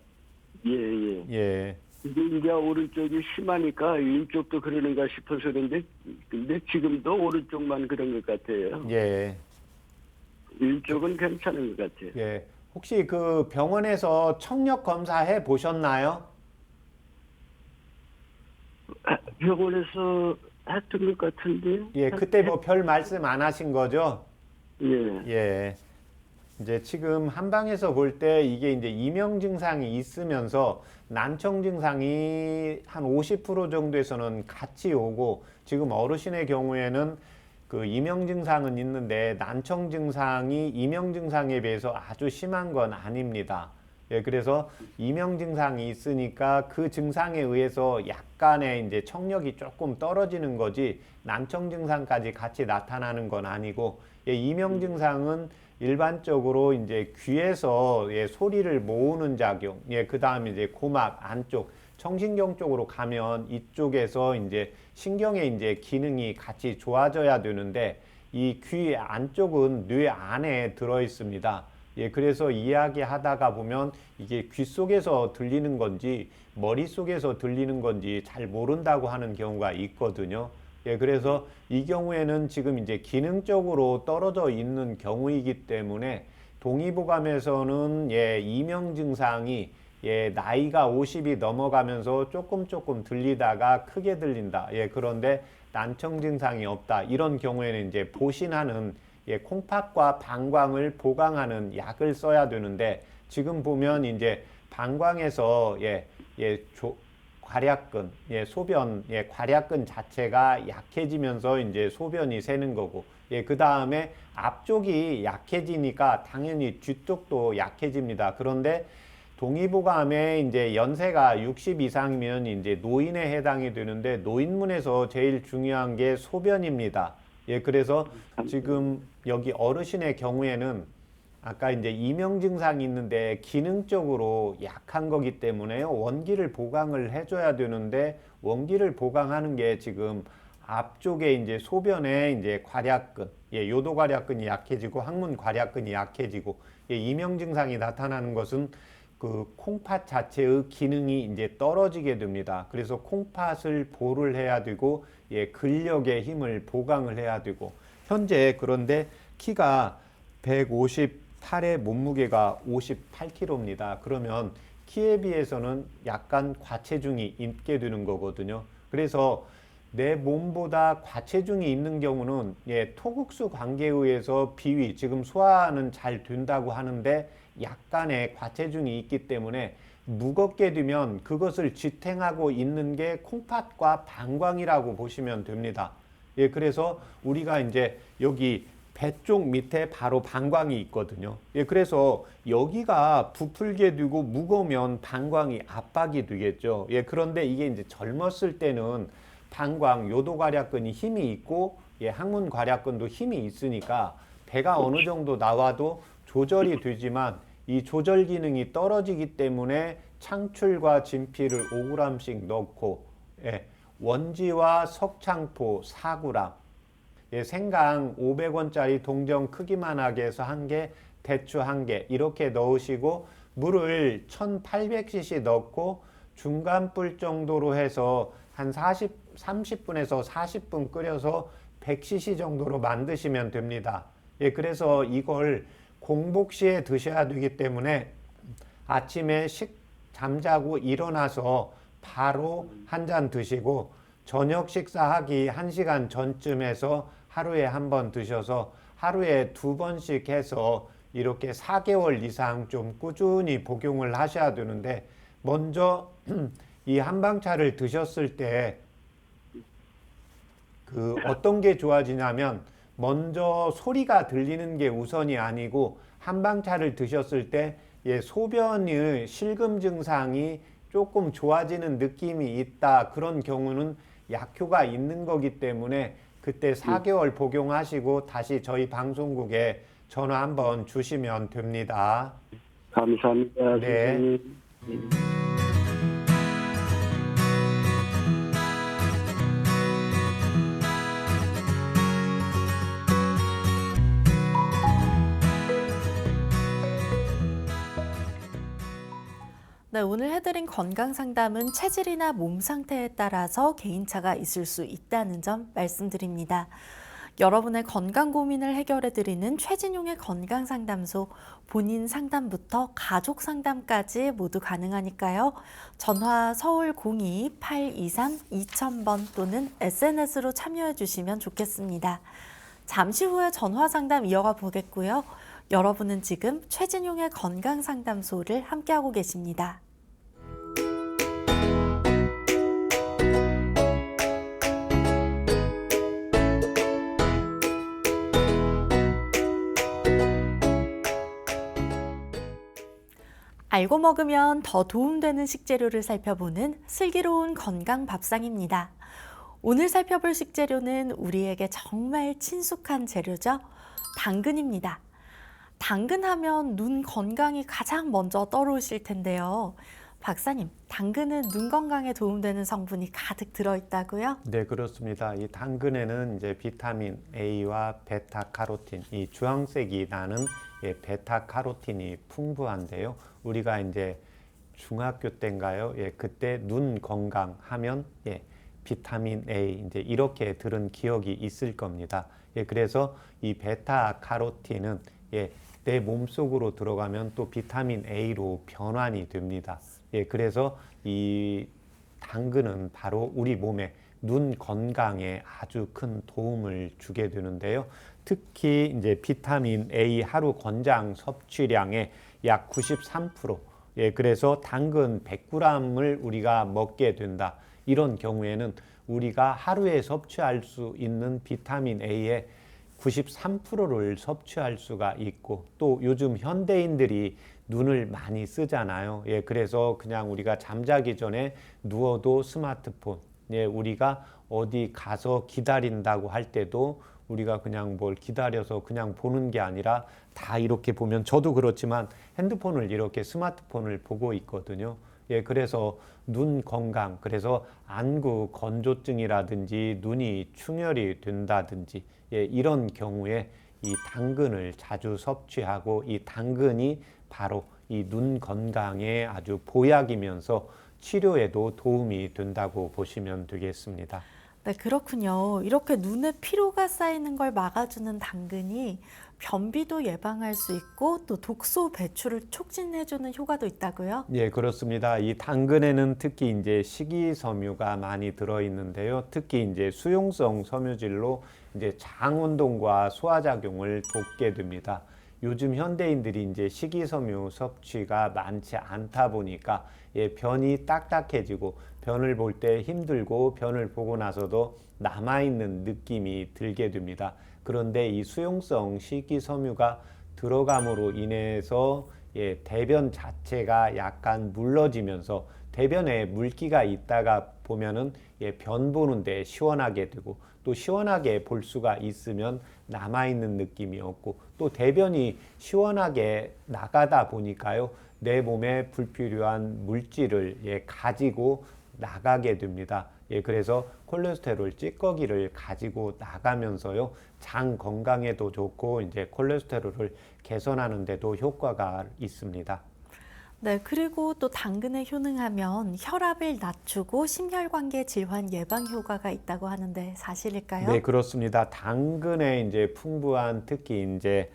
예. 예. 근데 이제 오른쪽이 심하니까 왼쪽도 그러는가 싶어서 그런데 근데 지금도 오른쪽만 그런 것 같아요. 예. 왼쪽은 괜찮은 것 같아요. 예. 혹시 그 병원에서 청력 검사해 보셨나요? 병원에서 했던 것 같은데. 예, 그때 뭐 별 말씀 안 하신 거죠? 예. 예. 이제 지금 한방에서 볼 때 이게 이제 이명 증상이 있으면서 난청 증상이 한 50% 정도에서는 같이 오고, 지금 어르신의 경우에는 그 이명 증상은 있는데 난청 증상이 이명 증상에 비해서 아주 심한 건 아닙니다. 예, 그래서 이명 증상이 있으니까 그 증상에 의해서 약간의 이제 청력이 조금 떨어지는 거지 난청 증상까지 같이 나타나는 건 아니고, 예, 이명 증상은 일반적으로 이제 귀에서 예, 소리를 모으는 작용, 예, 그 다음에 이제 고막 안쪽, 청신경 쪽으로 가면 이쪽에서 이제 신경의 이제 기능이 같이 좋아져야 되는데, 이 귀 안쪽은 뇌 안에 들어 있습니다. 예, 그래서 이야기하다가 보면 이게 귀 속에서 들리는 건지 머릿속에서 들리는 건지 잘 모른다고 하는 경우가 있거든요. 예, 그래서 이 경우에는 지금 이제 기능적으로 떨어져 있는 경우이기 때문에 동의보감에서는 예, 이명 증상이 예, 나이가 50이 넘어가면서 조금 들리다가 크게 들린다. 예, 그런데 난청 증상이 없다. 이런 경우에는 이제 보신하는 예, 콩팥과 방광을 보강하는 약을 써야 되는데, 지금 보면 이제 방광에서 괄약근, 소변, 괄약근 자체가 약해지면서 이제 소변이 새는 거고, 그 다음에 앞쪽이 약해지니까 당연히 뒤쪽도 약해집니다. 그런데 동의보감에 이제 연세가 60 이상이면 이제 노인에 해당이 되는데, 노인문에서 제일 중요한 게 소변입니다. 예, 그래서 지금 여기 어르신의 경우에는 아까 이제 이명 증상이 있는데 기능적으로 약한 거기 때문에 원기를 보강을 해줘야 되는데, 원기를 보강하는 게 지금 앞쪽에 이제 소변에 이제 괄약근, 예, 요도 괄약근이 약해지고 항문 괄약근이 약해지고, 예, 이명 증상이 나타나는 것은 그 콩팥 자체의 기능이 이제 떨어지게 됩니다. 그래서 콩팥을 보를 해야 되고, 예, 근력의 힘을 보강을 해야 되고, 현재 그런데 키가 158에 몸무게가 58kg입니다. 그러면 키에 비해서는 약간 과체중이 있게 되는 거거든요. 그래서 내 몸보다 과체중이 있는 경우는 예, 토국수 관계에 의해서 비위, 지금 소화는 잘 된다고 하는데 약간의 과체중이 있기 때문에 무겁게 되면 그것을 지탱하고 있는 게 콩팥과 방광이라고 보시면 됩니다. 예, 그래서 우리가 이제 여기 배 쪽 밑에 바로 방광이 있거든요. 예, 그래서 여기가 부풀게 되고 무거우면 방광이 압박이 되겠죠. 예, 그런데 이게 이제 젊었을 때는 방광, 요도괄약근이 힘이 있고, 예, 항문괄약근도 힘이 있으니까 배가 어느 정도 나와도 조절이 되지만, 이 조절 기능이 떨어지기 때문에 창출과 진피를 5g씩 넣고, 예, 원지와 석창포 4g, 예, 생강 500원짜리 동전 크기만 하게 해서 1개, 대추 1개 이렇게 넣으시고, 물을 1800cc 넣고 중간 불 정도로 해서 한 30분에서 40분 끓여서 100cc 정도로 만드시면 됩니다. 예, 그래서 이걸 공복 시에 드셔야 되기 때문에 아침에 잠자고 일어나서 바로 한 잔 드시고, 저녁 식사하기 1시간 전쯤에서 하루에 한 번 드셔서 하루에 2번씩 해서 이렇게 4개월 이상 좀 꾸준히 복용을 하셔야 되는데, 먼저 이 한방차를 드셨을 때 그 어떤 게 좋아지냐면, 먼저 소리가 들리는 게 우선이 아니고, 한방차를 드셨을 때 예, 소변의 실금 증상이 조금 좋아지는 느낌이 있다. 그런 경우는 약효가 있는 거기 때문에 그때 4개월 복용하시고 다시 저희 방송국에 전화 한번 주시면 됩니다. 감사합니다. 네. 선생님. 네, 오늘 해드린 건강 상담은 체질이나 몸 상태에 따라서 개인차가 있을 수 있다는 점 말씀드립니다. 여러분의 건강 고민을 해결해드리는 최진용의 건강상담소, 본인 상담부터 가족 상담까지 모두 가능하니까요. 전화 서울 02-823-2000번 또는 SNS로 참여해 주시면 좋겠습니다. 잠시 후에 전화 상담 이어가 보겠고요. 여러분은 지금 최진용의 건강상담소를 함께하고 계십니다. 알고 먹으면 더 도움되는 식재료를 살펴보는 슬기로운 건강 밥상입니다. 오늘 살펴볼 식재료는 우리에게 정말 친숙한 재료죠. 당근입니다. 당근하면 눈 건강이 가장 먼저 떠오르실 텐데요. 박사님, 당근은 눈 건강에 도움되는 성분이 가득 들어있다고요? 네, 그렇습니다. 이 당근에는 이제 비타민 A와 베타카로틴, 이 주황색이 나는 베타카로틴이 풍부한데요. 우리가 이제 중학교 때인가요? 그때 눈 건강하면 비타민 A 이제 이렇게 들은 기억이 있을 겁니다. 그래서 이 베타카로틴은 내 몸속으로 들어가면 또 비타민 A로 변환이 됩니다. 그래서 이 당근은 바로 우리 몸에 눈 건강에 아주 큰 도움을 주게 되는데요. 특히 이제 비타민 A 하루 권장 섭취량의 약 93%. 그래서 당근 100g을 우리가 먹게 된다. 이런 경우에는 우리가 하루에 섭취할 수 있는 비타민 A의 93%를 섭취할 수가 있고, 또 요즘 현대인들이 눈을 많이 쓰잖아요. 그래서 그냥 우리가 잠자기 전에 누워도 스마트폰, 우리가 어디 가서 기다린다고 할 때도 우리가 그냥 뭘 기다려서 그냥 보는 게 아니라 다 이렇게 보면, 저도 그렇지만 핸드폰을 이렇게 스마트폰을 보고 있거든요. 그래서 눈 건강, 그래서 안구 건조증이라든지 눈이 충혈이 된다든지 이런 경우에 이 당근을 자주 섭취하고, 이 당근이 바로 이 눈 건강에 아주 보약이면서 치료에도 도움이 된다고 보시면 되겠습니다. 네, 그렇군요. 이렇게 눈에 피로가 쌓이는 걸 막아주는 당근이 변비도 예방할 수 있고 또 독소 배출을 촉진해주는 효과도 있다고요? 예, 그렇습니다. 이 당근에는 특히 이제 식이섬유가 많이 들어있는데요. 특히 이제 수용성 섬유질로 이제 장 운동과 소화작용을 돕게 됩니다. 요즘 현대인들이 이제 식이섬유 섭취가 많지 않다 보니까 변이 딱딱해지고, 변을 볼 때 힘들고, 변을 보고 나서도 남아있는 느낌이 들게 됩니다. 그런데 이 수용성 식이섬유가 들어감으로 인해서 대변 자체가 약간 물러지면서, 대변에 물기가 있다가 보면은 변 보는데 시원하게 되고, 또 시원하게 볼 수가 있으면 남아있는 느낌이 없고, 또 대변이 시원하게 나가다 보니까요, 내 몸에 불필요한 물질을 가지고 나가게 됩니다. 그래서 콜레스테롤 찌꺼기를 가지고 나가면서요, 장 건강에도 좋고 이제 콜레스테롤을 개선하는 데도 효과가 있습니다. 네, 그리고 또 당근에 효능하면 혈압을 낮추고 심혈관계 질환 예방 효과가 있다고 하는데 사실일까요? 네, 그렇습니다. 당근에 이제 풍부한 특히 이제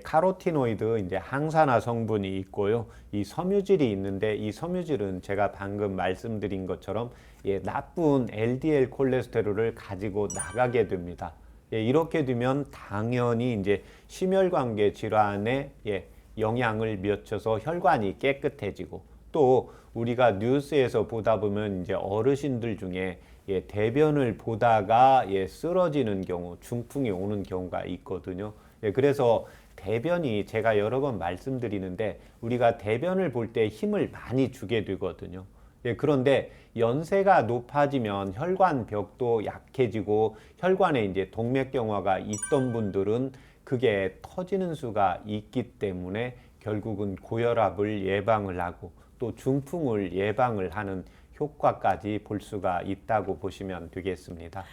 카로티노이드 이제 항산화 성분이 있고요. 이 섬유질이 있는데, 이 섬유질은 제가 방금 말씀드린 것처럼 나쁜 LDL 콜레스테롤을 가지고 나가게 됩니다. 이렇게 되면 당연히 이제 심혈관계 질환에 영향을 미쳐서 혈관이 깨끗해지고, 또 우리가 뉴스에서 보다 보면 이제 어르신들 중에 대변을 보다가 쓰러지는 경우, 중풍이 오는 경우가 있거든요. 그래서 대변이, 제가 여러 번 말씀드리는데, 우리가 대변을 볼 때 힘을 많이 주게 되거든요. 그런데 연세가 높아지면 혈관벽도 약해지고, 혈관에 이제 동맥경화가 있던 분들은 그게 터지는 수가 있기 때문에 결국은 고혈압을 예방을 하고 또 중풍을 예방을 하는 효과까지 볼 수가 있다고 보시면 되겠습니다.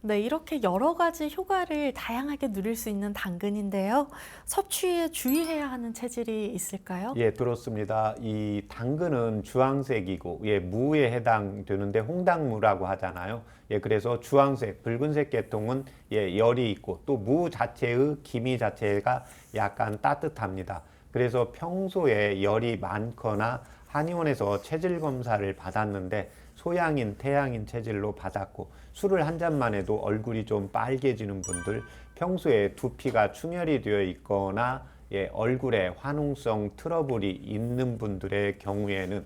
네, 이렇게 여러 가지 효과를 다양하게 누릴 수 있는 당근인데요. 섭취에 주의해야 하는 체질이 있을까요? 예, 그렇습니다. 이 당근은 주황색이고 무에 해당되는데 홍당무라고 하잖아요. 그래서 주황색, 붉은색 계통은 열이 있고, 또 무 자체의 기미 자체가 약간 따뜻합니다. 그래서 평소에 열이 많거나 한의원에서 체질 검사를 받았는데 소양인, 태양인 체질로 받았고, 술을 한 잔만 해도 얼굴이 좀 빨개지는 분들, 평소에 두피가 충혈이 되어 있거나 얼굴에 화농성 트러블이 있는 분들의 경우에는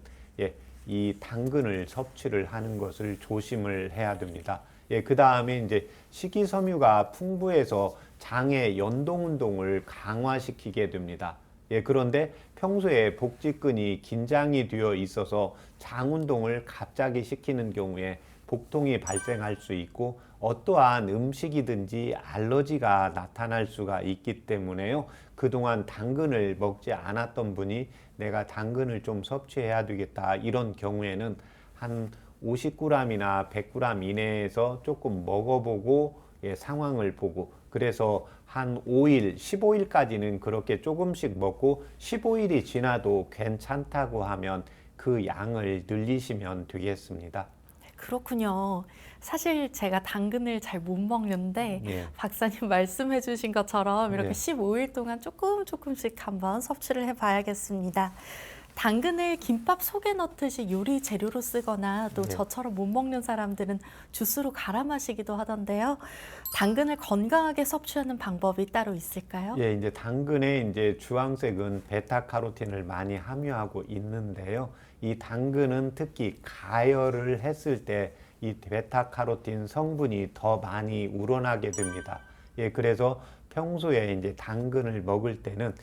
이 당근을 섭취를 하는 것을 조심을 해야 됩니다. 그 다음에 이제 식이섬유가 풍부해서 장의 연동 운동을 강화시키게 됩니다. 그런데 평소에 복직근이 긴장이 되어 있어서 장 운동을 갑자기 시키는 경우에 복통이 발생할 수 있고 어떠한 음식이든지 알러지가 나타날 수가 있기 때문에요. 그동안 당근을 먹지 않았던 분이 내가 당근을 좀 섭취해야 되겠다 이런 경우에는 한 50g이나 100g 이내에서 조금 먹어보고 상황을 보고 그래서 한 5일, 15일까지는 그렇게 조금씩 먹고 15일이 지나도 괜찮다고 하면 그 양을 늘리시면 되겠습니다. 그렇군요. 사실 제가 당근을 잘 못 먹는데 예. 박사님 말씀해 주신 것처럼 이렇게 네. 15일 동안 조금씩 한번 섭취를 해봐야겠습니다. 당근을 김밥 속에 넣듯이 요리 재료로 쓰거나 또 네. 저처럼 못 먹는 사람들은 주스로 갈아 마시기도 하던데요. 당근을 건강하게 섭취하는 방법이 따로 있을까요? 이제 당근에 이제 주황색은 베타카로틴을 많이 함유하고 있는데요. 이 당근은 특히 가열을 했을 때 이 베타카로틴 성분이 더 많이 우러나게 됩니다. 그래서 평소에 이제 당근을 먹을 때는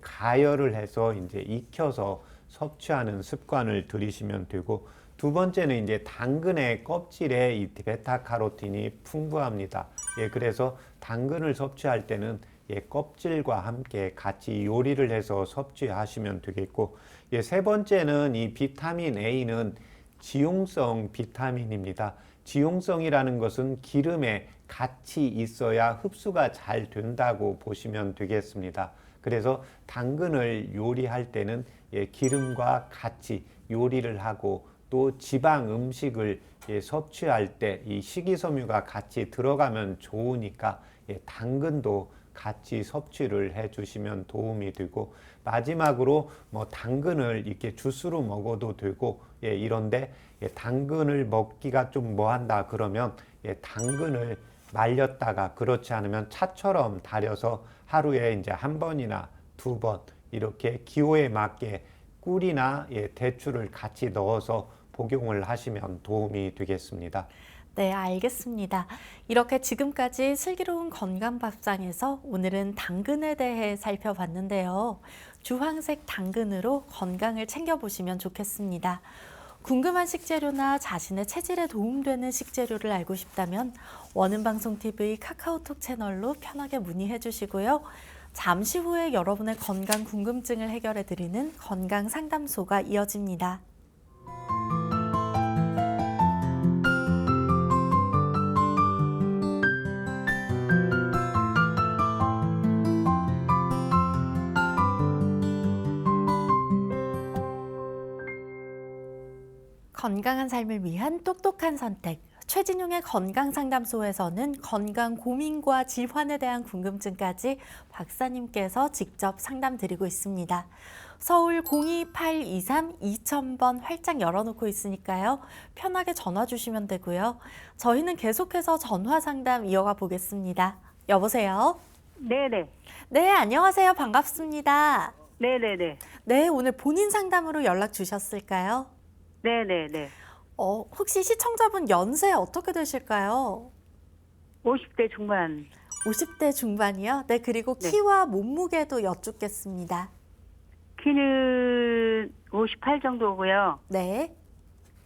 가열을 해서 이제 익혀서 섭취하는 습관을 들이시면 되고 두 번째는 이제 당근의 껍질에 이 베타카로틴이 풍부합니다. 그래서 당근을 섭취할 때는 껍질과 함께 같이 요리를 해서 섭취하시면 되겠고 세 번째는 이 비타민 A는 지용성 비타민입니다. 지용성이라는 것은 기름에 같이 있어야 흡수가 잘 된다고 보시면 되겠습니다. 그래서 당근을 요리할 때는 기름과 같이 요리를 하고 또 지방 음식을 섭취할 때 이 식이섬유가 같이 들어가면 좋으니까 당근도 같이 섭취를 해 주시면 도움이 되고 마지막으로 뭐 당근을 이렇게 주스로 먹어도 되고 이런데 당근을 먹기가 좀 뭐한다 그러면 당근을 말렸다가 그렇지 않으면 차처럼 달여서 하루에 이제 한 번이나 두 번 이렇게 기호에 맞게 꿀이나 대추를 같이 넣어서 복용을 하시면 도움이 되겠습니다. 네, 알겠습니다. 이렇게 지금까지 슬기로운 건강밥상에서 오늘은 당근에 대해 살펴봤는데요. 주황색 당근으로 건강을 챙겨보시면 좋겠습니다. 궁금한 식재료나 자신의 체질에 도움되는 식재료를 알고 싶다면 원음방송TV 카카오톡 채널로 편하게 문의해 주시고요. 잠시 후에 여러분의 건강 궁금증을 해결해 드리는 건강상담소가 이어집니다. 건강한 삶을 위한 똑똑한 선택. 최진용의 건강상담소에서는 건강 고민과 질환에 대한 궁금증까지 박사님께서 직접 상담드리고 있습니다. 서울 02823-2000번 활짝 열어놓고 있으니까요. 편하게 전화 주시면 되고요. 저희는 계속해서 전화 상담 이어가 보겠습니다. 여보세요? 네네. 네, 안녕하세요. 반갑습니다. 네네네. 네, 오늘 본인 상담으로 연락 주셨을까요? 네네네. 혹시 시청자분 연세 어떻게 되실까요? 50대 중반. 50대 중반이요? 네, 그리고 네. 키와 몸무게도 여쭙겠습니다. 키는 58 정도고요. 네,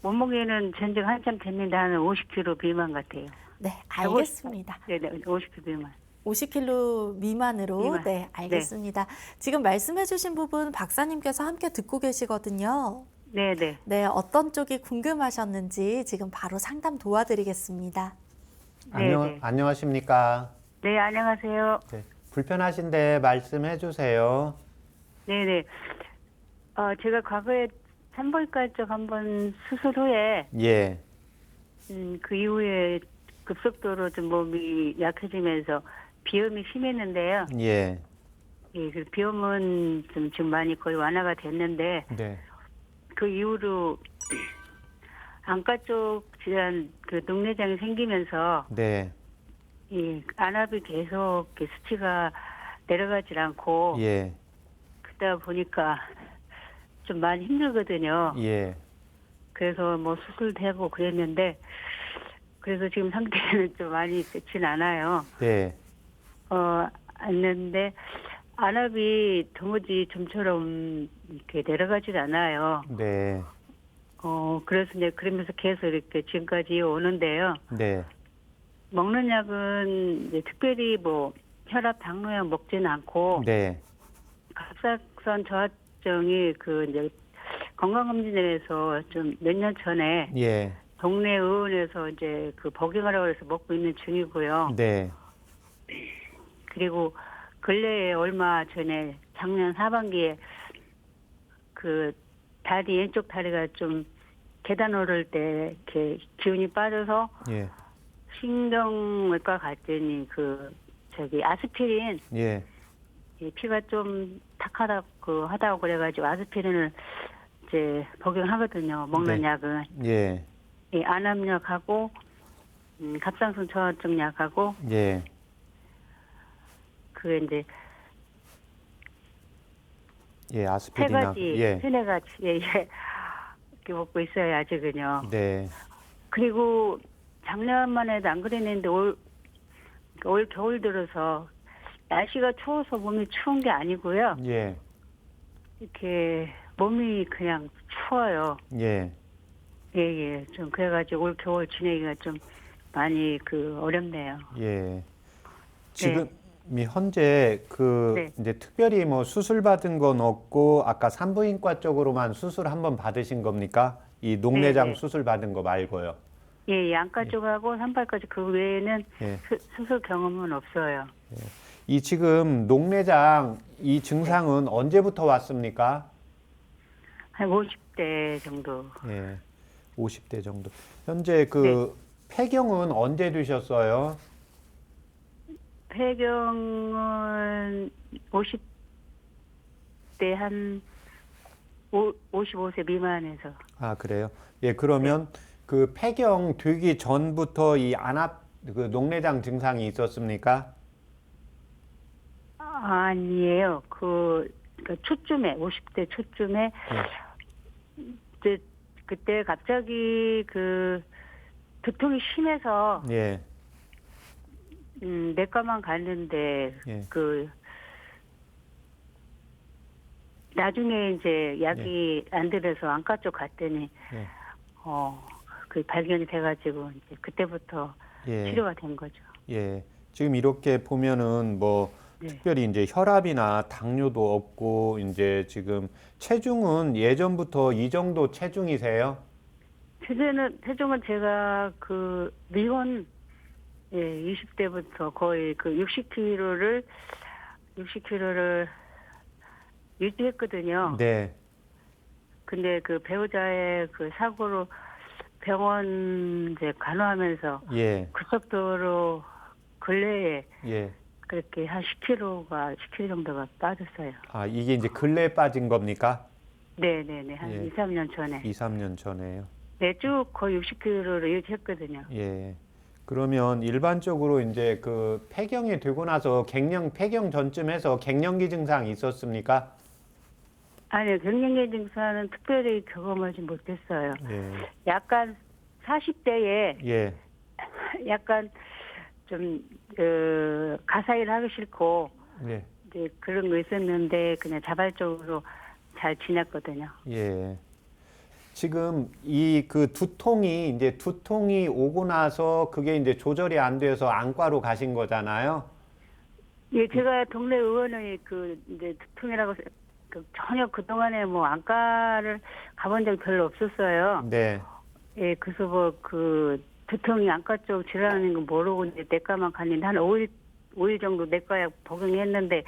몸무게는 전쟁 한참 됐는데 한 50kg 미만 같아요. 네, 알겠습니다. 네네. 50kg 미만. 50kg 미만으로, 미만. 네, 알겠습니다. 지금 말씀해주신 부분 박사님께서 함께 듣고 계시거든요. 네네. 네, 어떤 쪽이 궁금하셨는지 지금 바로 상담 도와드리겠습니다. 네네. 안녕하십니까? 네, 안녕하세요. 네, 불편하신데 말씀해 주세요. 네네. 제가 과거에 산부인과 쪽 한번 수술 후에 예, 그 이후에 급속도로 좀 몸이 약해지면서 비염이 심했는데요. 예, 그 비염은 좀 지금 많이 거의 완화가 됐는데 네, 그 이후로 안과 쪽 질환 그 녹내장이 생기면서 네, 안압이 계속 이렇게 수치가 내려가질 않고 예. 그러다 보니까 좀 많이 힘들거든요. 예. 그래서 뭐 수술도 하고 그랬는데 그래서 지금 상태는 좀 많이 좋진 않아요. 네. 않는데 안압이 도무지 좀처럼 이렇게 내려가질 않아요. 네. 그래서 이제 그러면서 계속 이렇게 지금까지 오는데요. 네. 먹는 약은 이제 특별히 뭐 혈압, 당뇨약 먹지는 않고 네. 갑상선 저하증이 그 이제 건강검진에서 좀 몇 년 전에 예. 동네 의원에서 이제 그 복용하라고 해서 먹고 있는 중이고요. 네. 그리고 근래에 얼마 전에 작년 하반기에 그 다리 왼쪽 다리가 좀 계단 오를 때 이렇게 기운이 빠져서 예. 신경외과 갔더니 그 저기 아스피린 예. 이 피가 좀 탁하다고 하다고 그래가지고 아스피린을 이제 복용하거든요. 먹는 네. 약은 예. 이 안압약하고 갑상선 저하증 약하고 예. 그게 이제 예. 세 아스피린하고 가지, 예. 세네 가지 이렇게 먹고 있어요 아직은요. 네. 그리고 작년만 해도 안 그랬는데 올 겨울 들어서 날씨가 추워서 몸이 추운 게 아니고요. 예. 이렇게 몸이 그냥 추워요. 예. 예. 좀 그래가지고 올 겨울 지내기가 좀 많이 어렵네요. 예. 지금 현재 네. 이제 특별히 뭐 수술 받은 건 없고 아까 산부인과 쪽으로만 수술 한번 받으신 겁니까? 이 녹내장 네. 수술 받은 거 말고요. 예, 안과 쪽하고 산발까지 그 외에는 예. 수술 경험은 없어요. 이 지금 녹내장 이 증상은 언제부터 왔습니까? 한 50대 정도. 예. 50대 정도. 현재 폐경은 언제 되셨어요? 폐경은 50대 한 55세 미만에서. 아, 그래요? 예, 그러면 그 폐경 되기 전부터 이 녹내장 증상이 있었습니까? 아니에요. 초쯤에 50대 초쯤에 그때 갑자기 두통이 심해서 예. 내과만 갔는데 예. 나중에 이제 약이 안 들어서 안과 쪽 갔더니 예. 발견이 돼가지고 이제 그때부터 예. 치료가 된 거죠. 예. 지금 이렇게 보면은 네. 특별히 이제 혈압이나 당뇨도 없고 이제 지금 체중은 예전부터 이 정도 체중이세요? 체중은 제가 미혼 20대부터 거의 60kg를 유지했거든요. 네. 근데 배우자의 사고로 병원 이제 간호하면서 예. 급속도로 근래에 예. 그렇게 한 10kg 정도가 빠졌어요. 아, 이게 이제 근래에 빠진 겁니까? 네네네. 한 예. 2, 3년 전에. 2, 3년 전에요. 네, 쭉 거의 60kg를 유지했거든요. 예. 그러면 일반적으로 이제 폐경이 되고 나서 폐경 전쯤에서 갱년기 증상이 있었습니까? 아니요, 갱년기 증상은 특별히 경험하지 못했어요. 예. 약간 40대에 예. 약간 좀 가사일 하기 싫고 예. 이제 그런 거 있었는데 그냥 자발적으로 잘 지냈거든요. 예. 지금 두통이 오고 나서 그게 이제 조절이 안 돼서 안과로 가신 거잖아요. 예, 제가 동네 의원의 이제 두통이라고 전혀 그동안에 뭐 안과를 가본 적이 별로 없었어요. 네. 예, 그래서 두통이 안과 쪽 질환인 거 모르고 이제 내과만 갔는데 한 5일 정도 내과약 복용했는데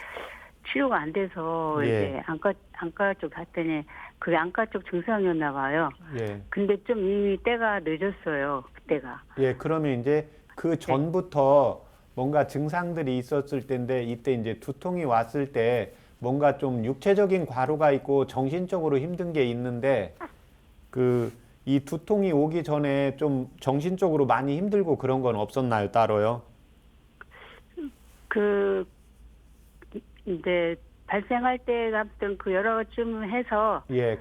치료가 안 돼서 예. 이제 안과 쪽 갔더니 그게 안과 쪽 증상이었나 봐요. 예. 근데 좀 이미 때가 늦었어요. 그때가. 예, 그러면 이제 그 전부터 뭔가 증상들이 있었을 텐데 이때 이제 두통이 왔을 때 뭔가 좀 육체적인 과로가 있고 정신적으로 힘든 게 있는데 이 두통이 오기 전에 좀 정신적으로 많이 힘들고 그런 건 없었나요, 따로요? 이제 발생할 때 아무튼 그 여러 좀 해서 예,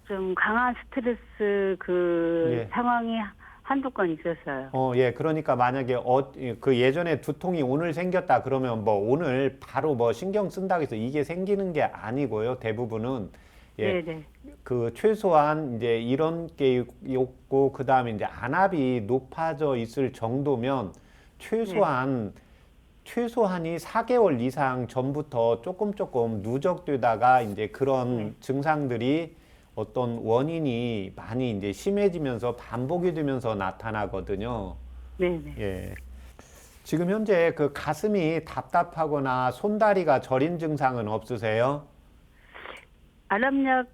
좀 강한 스트레스 그 예. 상황이 한두 건 있었어요. 예, 그러니까 만약에 그 예전에 두통이 오늘 생겼다 그러면 뭐 오늘 바로 뭐 신경 쓴다고 해서 이게 생기는 게 아니고요. 대부분은 예, 네네. 그 최소한 이제 이런 게 있고 그다음에 이제 안압이 높아져 있을 정도면 최소한이 4개월 이상 전부터 조금 누적되다가 이제 그런 네. 증상들이 어떤 원인이 많이 이제 심해지면서 반복이 되면서 나타나거든요. 네네. 예. 지금 현재 그 가슴이 답답하거나 손다리가 저린 증상은 없으세요? 안압약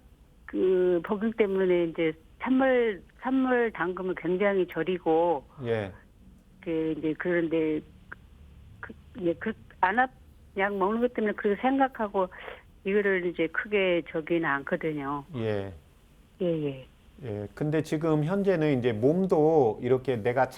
그 복용 때문에 이제 찬물 담그면 굉장히 저리고 예. 그 이제 그런데 그 안압약 먹는 것 때문에 그렇게 생각하고 이거를 이제 크게 저기는 않거든요. 예. 예예. 예. 근데 지금 현재는 이제 몸도 이렇게 내가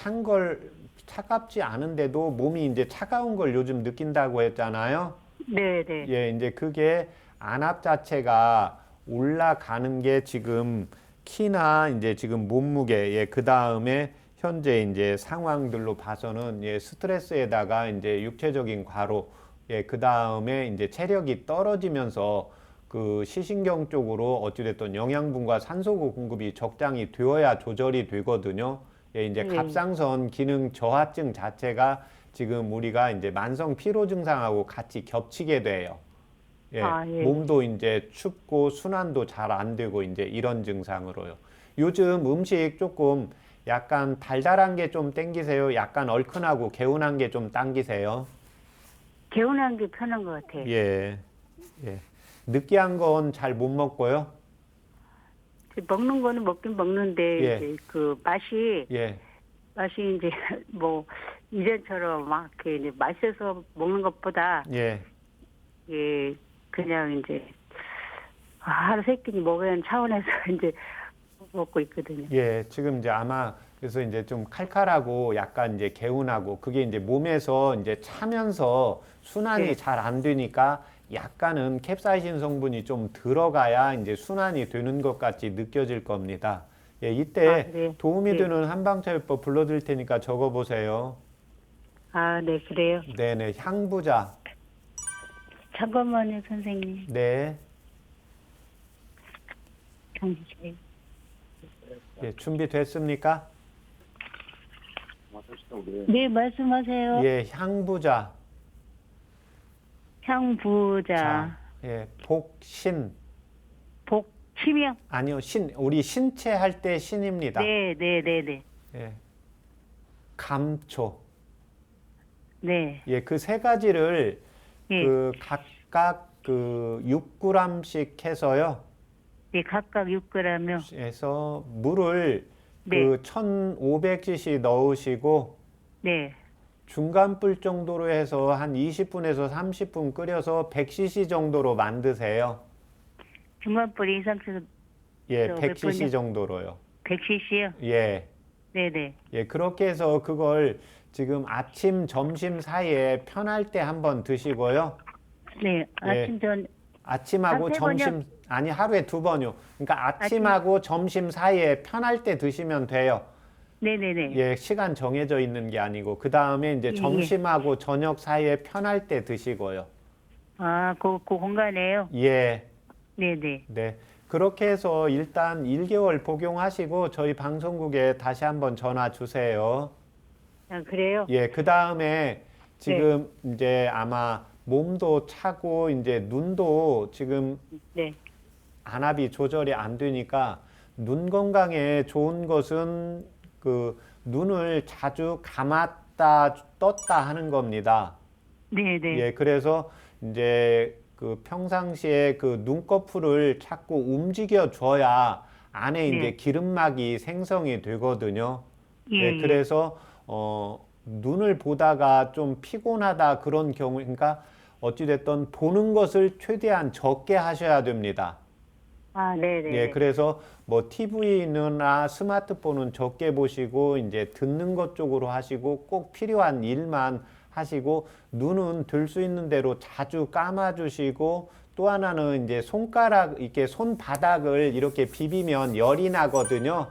차갑지 않은데도 몸이 이제 차가운 걸 요즘 느낀다고 했잖아요. 네네. 예, 이제 그게 안압 자체가 올라가는 게 지금 키나 이제 지금 몸무게, 예, 그 다음에 현재 이제 상황들로 봐서는 예, 스트레스에다가 이제 육체적인 과로, 예, 그 다음에 이제 체력이 떨어지면서 그 시신경 쪽으로 어찌됐든 영양분과 산소 공급이 적당히 되어야 조절이 되거든요. 예, 이제 네. 갑상선 기능 저하증 자체가 지금 우리가 이제 만성 피로 증상하고 같이 겹치게 돼요. 예, 예. 몸도 이제 춥고 순환도 잘 안 되고 이제 이런 증상으로요. 요즘 음식 조금 약간 달달한 게 좀 땡기세요? 약간 얼큰하고 개운한 게 좀 당기세요? 개운한 게 편한 것 같아요. 예, 예. 느끼한 건 잘 못 먹고요. 먹는 거는 먹긴 먹는데 예. 이제 그 맛이 예, 이제 뭐 이전처럼 막 이렇게 이제 맛있어서 먹는 것보다 예, 예 그냥 이제 하루 세 끼니 먹어야 하는 차원에서 이제 먹고 있거든요. 예. 지금 이제 아마 그래서 이제 좀 칼칼하고 약간 이제 개운하고 그게 이제 몸에서 이제 차면서 순환이 네. 잘 안 되니까 약간은 캡사이신 성분이 좀 들어가야 이제 순환이 되는 것 같이 느껴질 겁니다. 예, 이때 네. 도움이 네. 되는 한방차요법 불러드릴 테니까 적어보세요. 아, 네, 그래요. 네네, 향부자. 잠깐만요, 선생님. 네, 잠시만요. 예, 준비됐습니까? 네, 말씀하세요. 예, 향부자. 향부자, 자, 예, 복신. 치명. 아니요, 우리 신체 할 때 신입니다. 네, 네, 네, 네. 예, 감초. 네, 예, 그 세 가지를 예. 그 각각 그 6g씩 해서요. 네, 각각 6g요. 해서 물을 네. 그 1500cc 넣으시고 네, 중간 불 정도로 해서 한 20분에서 30분 끓여서 100cc 정도로 만드세요. 중간불 이상에서 예, 몇 100cc 분이요? 정도로요. 100cc요. 예. 네, 네. 예, 그렇게 해서 그걸 지금 아침, 점심 사이에 편할 때 한번 드시고요. 네, 예. 아침 전 아침하고 한 세 번이요? 점심, 아니, 하루에 2번요. 그러니까 아침하고 점심 사이에 편할 때 드시면 돼요. 네, 네, 네. 예, 시간 정해져 있는 게 아니고, 그 다음에 이제 예. 점심하고 저녁 사이에 편할 때 드시고요. 아, 그 공간에요. 예, 네, 네. 네. 그렇게 해서 일단 1개월 복용하시고 저희 방송국에 다시 한번 전화 주세요. 아, 그래요. 예, 그 다음에 지금 이제 아마 몸도 차고 이제 눈도 지금 네, 안압이 조절이 안 되니까 눈 건강에 좋은 것은 그 눈을 자주 감았다 떴다 하는 겁니다. 네, 네. 예, 그래서 이제 그 평상시에 그 눈꺼풀을 자꾸 움직여 줘야 안에 네. 이제 기름막이 생성이 되거든요. 예, 예, 그래서 눈을 보다가 좀 피곤하다 그런 경우, 그러니까 어찌됐든 보는 것을 최대한 적게 하셔야 됩니다. 아, 네, 네. 예, 그래서 뭐 TV나 스마트폰은 적게 보시고 이제 듣는 것 쪽으로 하시고 꼭 필요한 일만 하시고 눈은 들 수 있는 대로 자주 감아주시고 또 하나는 이제 손가락 이렇게 손바닥을 이렇게 비비면 열이 나거든요.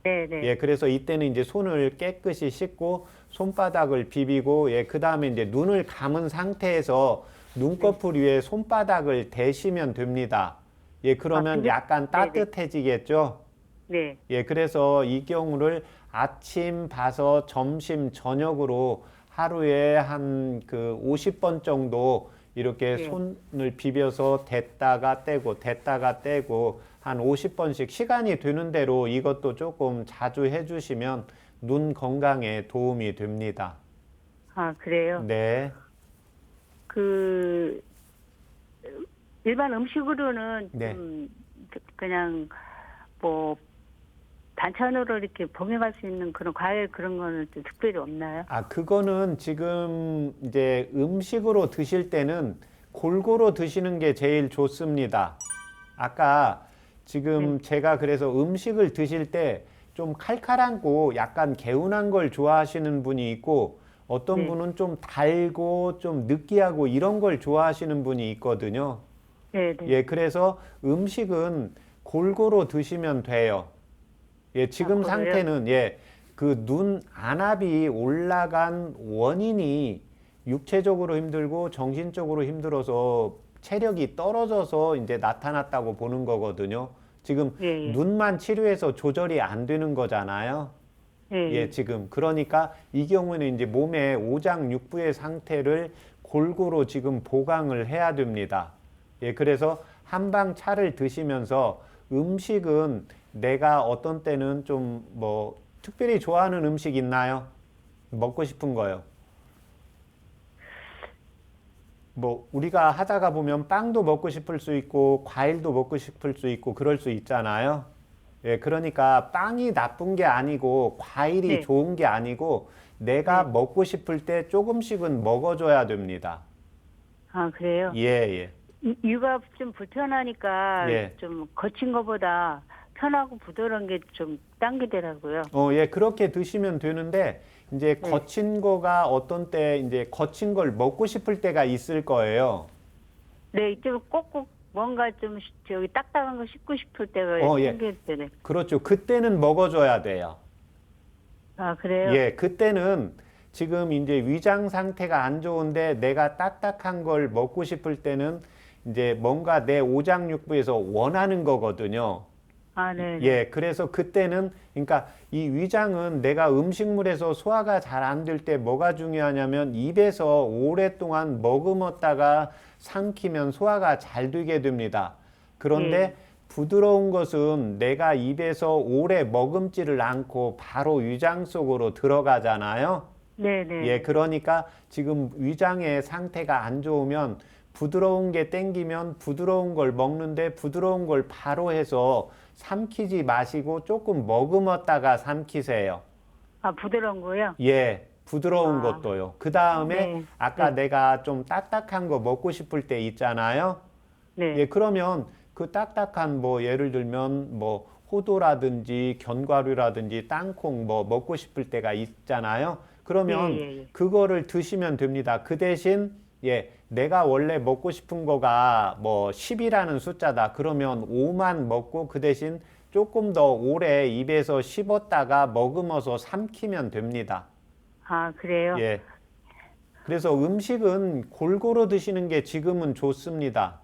네네. 예, 그래서 이때는 이제 손을 깨끗이 씻고 손바닥을 비비고 예, 그 다음에 이제 눈을 감은 상태에서 눈꺼풀 위에 손바닥을 대시면 됩니다. 예, 그러면 약간 따뜻해지겠죠? 네. 예, 그래서 이 경우를 아침, 봐서 점심, 저녁으로 하루에 한 그 50번 정도 이렇게 네. 손을 비벼서 댔다가 떼고 한 50번씩 시간이 되는 대로 이것도 조금 자주 해주시면 눈 건강에 도움이 됩니다. 아, 그래요? 네. 그 일반 음식으로는 네. 좀 그냥 뭐 반찬으로 이렇게 봉해갈 수 있는 그런 과일 그런 거는 좀 특별히 없나요? 아, 그거는 지금 이제 음식으로 드실 때는 골고루 드시는 게 제일 좋습니다. 아까 지금 제가 그래서 음식을 드실 때 좀 칼칼하고 약간 개운한 걸 좋아하시는 분이 있고 어떤 네. 분은 좀 달고 좀 느끼하고 이런 걸 좋아하시는 분이 있거든요. 네, 네. 예, 그래서 음식은 골고루 드시면 돼요. 예, 지금 그래요? 상태는 예, 그 눈 안압이 올라간 원인이 육체적으로 힘들고 정신적으로 힘들어서 체력이 떨어져서 이제 나타났다고 보는 거거든요. 지금 예, 예. 눈만 치료해서 조절이 안 되는 거잖아요. 예, 예, 지금 그러니까 이 경우는 이제 몸의 오장육부의 상태를 골고루 지금 보강을 해야 됩니다. 예, 그래서 한방 차를 드시면서 음식은 내가 어떤 때는 좀 뭐 특별히 좋아하는 음식 있나요? 먹고 싶은 거요. 뭐 우리가 하다가 보면 빵도 먹고 싶을 수 있고 과일도 먹고 싶을 수 있고 그럴 수 있잖아요. 예, 그러니까 빵이 나쁜 게 아니고 과일이 네. 좋은 게 아니고 내가 먹고 싶을 때 조금씩은 먹어줘야 됩니다. 아, 그래요? 예, 예. 이가 좀 불편하니까 예. 좀 거친 거보다 편하고 부드러운 게 좀 당기더라고요. 예, 그렇게 드시면 되는데 이제 네. 거친 거가 어떤 때 이제 거친 걸 먹고 싶을 때가 있을 거예요. 네, 좀 꼭꼭 뭔가 좀 저기 딱딱한 거 씹고 싶을 때가 예. 생길 때네. 그렇죠. 그때는 먹어줘야 돼요. 아, 그래요? 예, 그때는 지금 이제 위장 상태가 안 좋은데 내가 딱딱한 걸 먹고 싶을 때는 이제 뭔가 내 오장육부에서 원하는 거거든요. 아, 네. 예, 그래서 그때는 그러니까 이 위장은 내가 음식물에서 소화가 잘 안 될 때 뭐가 중요하냐면 입에서 오랫동안 머금었다가 삼키면 소화가 잘 되게 됩니다. 그런데 부드러운 것은 내가 입에서 오래 머금지를 않고 바로 위장 속으로 들어가잖아요. 네, 네. 예, 그러니까 지금 위장의 상태가 안 좋으면 부드러운 게 땡기면 부드러운 걸 먹는데 부드러운 걸 바로 해서 삼키지 마시고 조금 머금었다가 삼키세요. 아, 부드러운 거요? 예, 부드러운 아. 것도요. 그 다음에 네. 아까 네. 내가 좀 딱딱한 거 먹고 싶을 때 있잖아요. 네. 예, 그러면 그 딱딱한 뭐 예를 들면 뭐 호두라든지 견과류라든지 땅콩 뭐 먹고 싶을 때가 있잖아요. 그러면 예. 그거를 드시면 됩니다. 그 대신 예, 내가 원래 먹고 싶은 거가 뭐 10이라는 숫자다. 그러면 5만 먹고 그 대신 조금 더 오래 입에서 씹었다가 머금어서 삼키면 됩니다. 아, 그래요? 예. 그래서 음식은 골고루 드시는 게 지금은 좋습니다.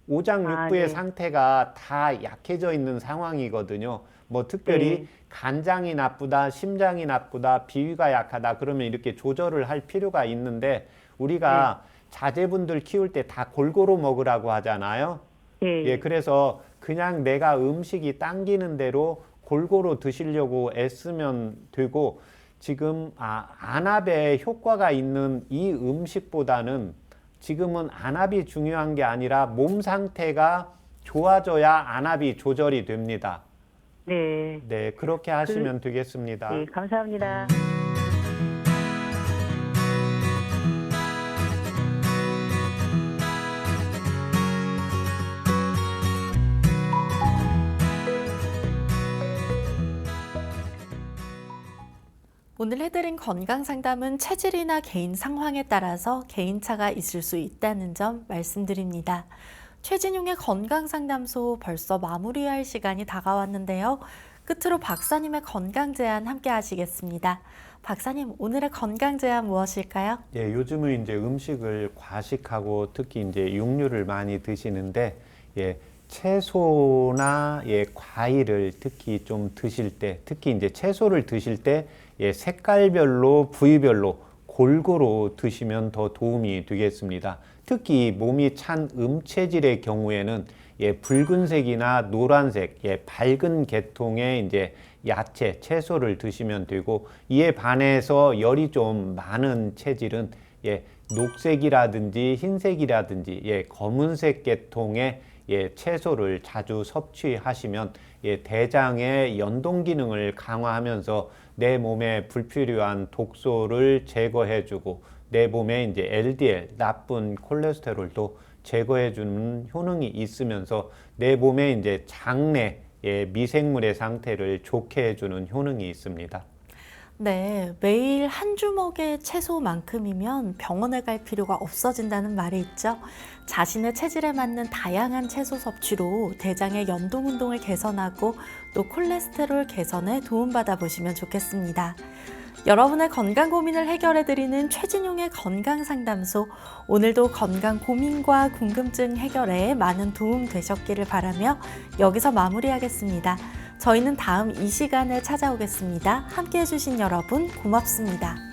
오장육부의 네. 상태가 다 약해져 있는 상황이거든요. 뭐 특별히 네. 간장이 나쁘다, 심장이 나쁘다, 비위가 약하다 그러면 이렇게 조절을 할 필요가 있는데 우리가 자제분들 키울 때 다 골고루 먹으라고 하잖아요. 예. 예, 그래서 그냥 내가 음식이 당기는 대로 골고루 드시려고 애쓰면 되고 지금 안압에 효과가 있는 이 음식보다는 지금은 안압이 중요한 게 아니라 몸 상태가 좋아져야 안압이 조절이 됩니다. 네. 네, 그렇게 하시면 되겠습니다. 네, 감사합니다. 오늘 해드린 건강 상담은 체질이나 개인 상황에 따라서 개인차가 있을 수 있다는 점 말씀드립니다. 최진용의 건강 상담소 벌써 마무리할 시간이 다가왔는데요. 끝으로 박사님의 건강 제안 함께 하시겠습니다. 박사님, 오늘의 건강 제안 무엇일까요? 예, 요즘은 이제 음식을 과식하고 특히 이제 육류를 많이 드시는데, 예, 채소나 과일을 특히 좀 드실 때, 특히 이제 채소를 드실 때 색깔별로 부위별로 골고루 드시면 더 도움이 되겠습니다. 특히 몸이 찬 음체질의 경우에는 붉은색이나 노란색, 밝은 계통의 이제 야채, 채소를 드시면 되고, 이에 반해서 열이 좀 많은 체질은 녹색이라든지 흰색이라든지 검은색 계통의 채소를 자주 섭취하시면 대장의 연동 기능을 강화하면서 내 몸에 불필요한 독소를 제거해주고 내 몸에 이제 LDL, 나쁜 콜레스테롤도 제거해주는 효능이 있으면서 내 몸에 이제 장내 미생물의 상태를 좋게 해주는 효능이 있습니다. 네, 매일 한 주먹의 채소만큼이면 병원에 갈 필요가 없어진다는 말이 있죠. 자신의 체질에 맞는 다양한 채소 섭취로 대장의 연동 운동을 개선하고 또 콜레스테롤 개선에 도움받아 보시면 좋겠습니다. 여러분의 건강 고민을 해결해드리는 최진용의 건강상담소, 오늘도 건강 고민과 궁금증 해결에 많은 도움 되셨기를 바라며 여기서 마무리하겠습니다. 저희는 다음 이 시간에 찾아오겠습니다. 함께해 주신 여러분 고맙습니다.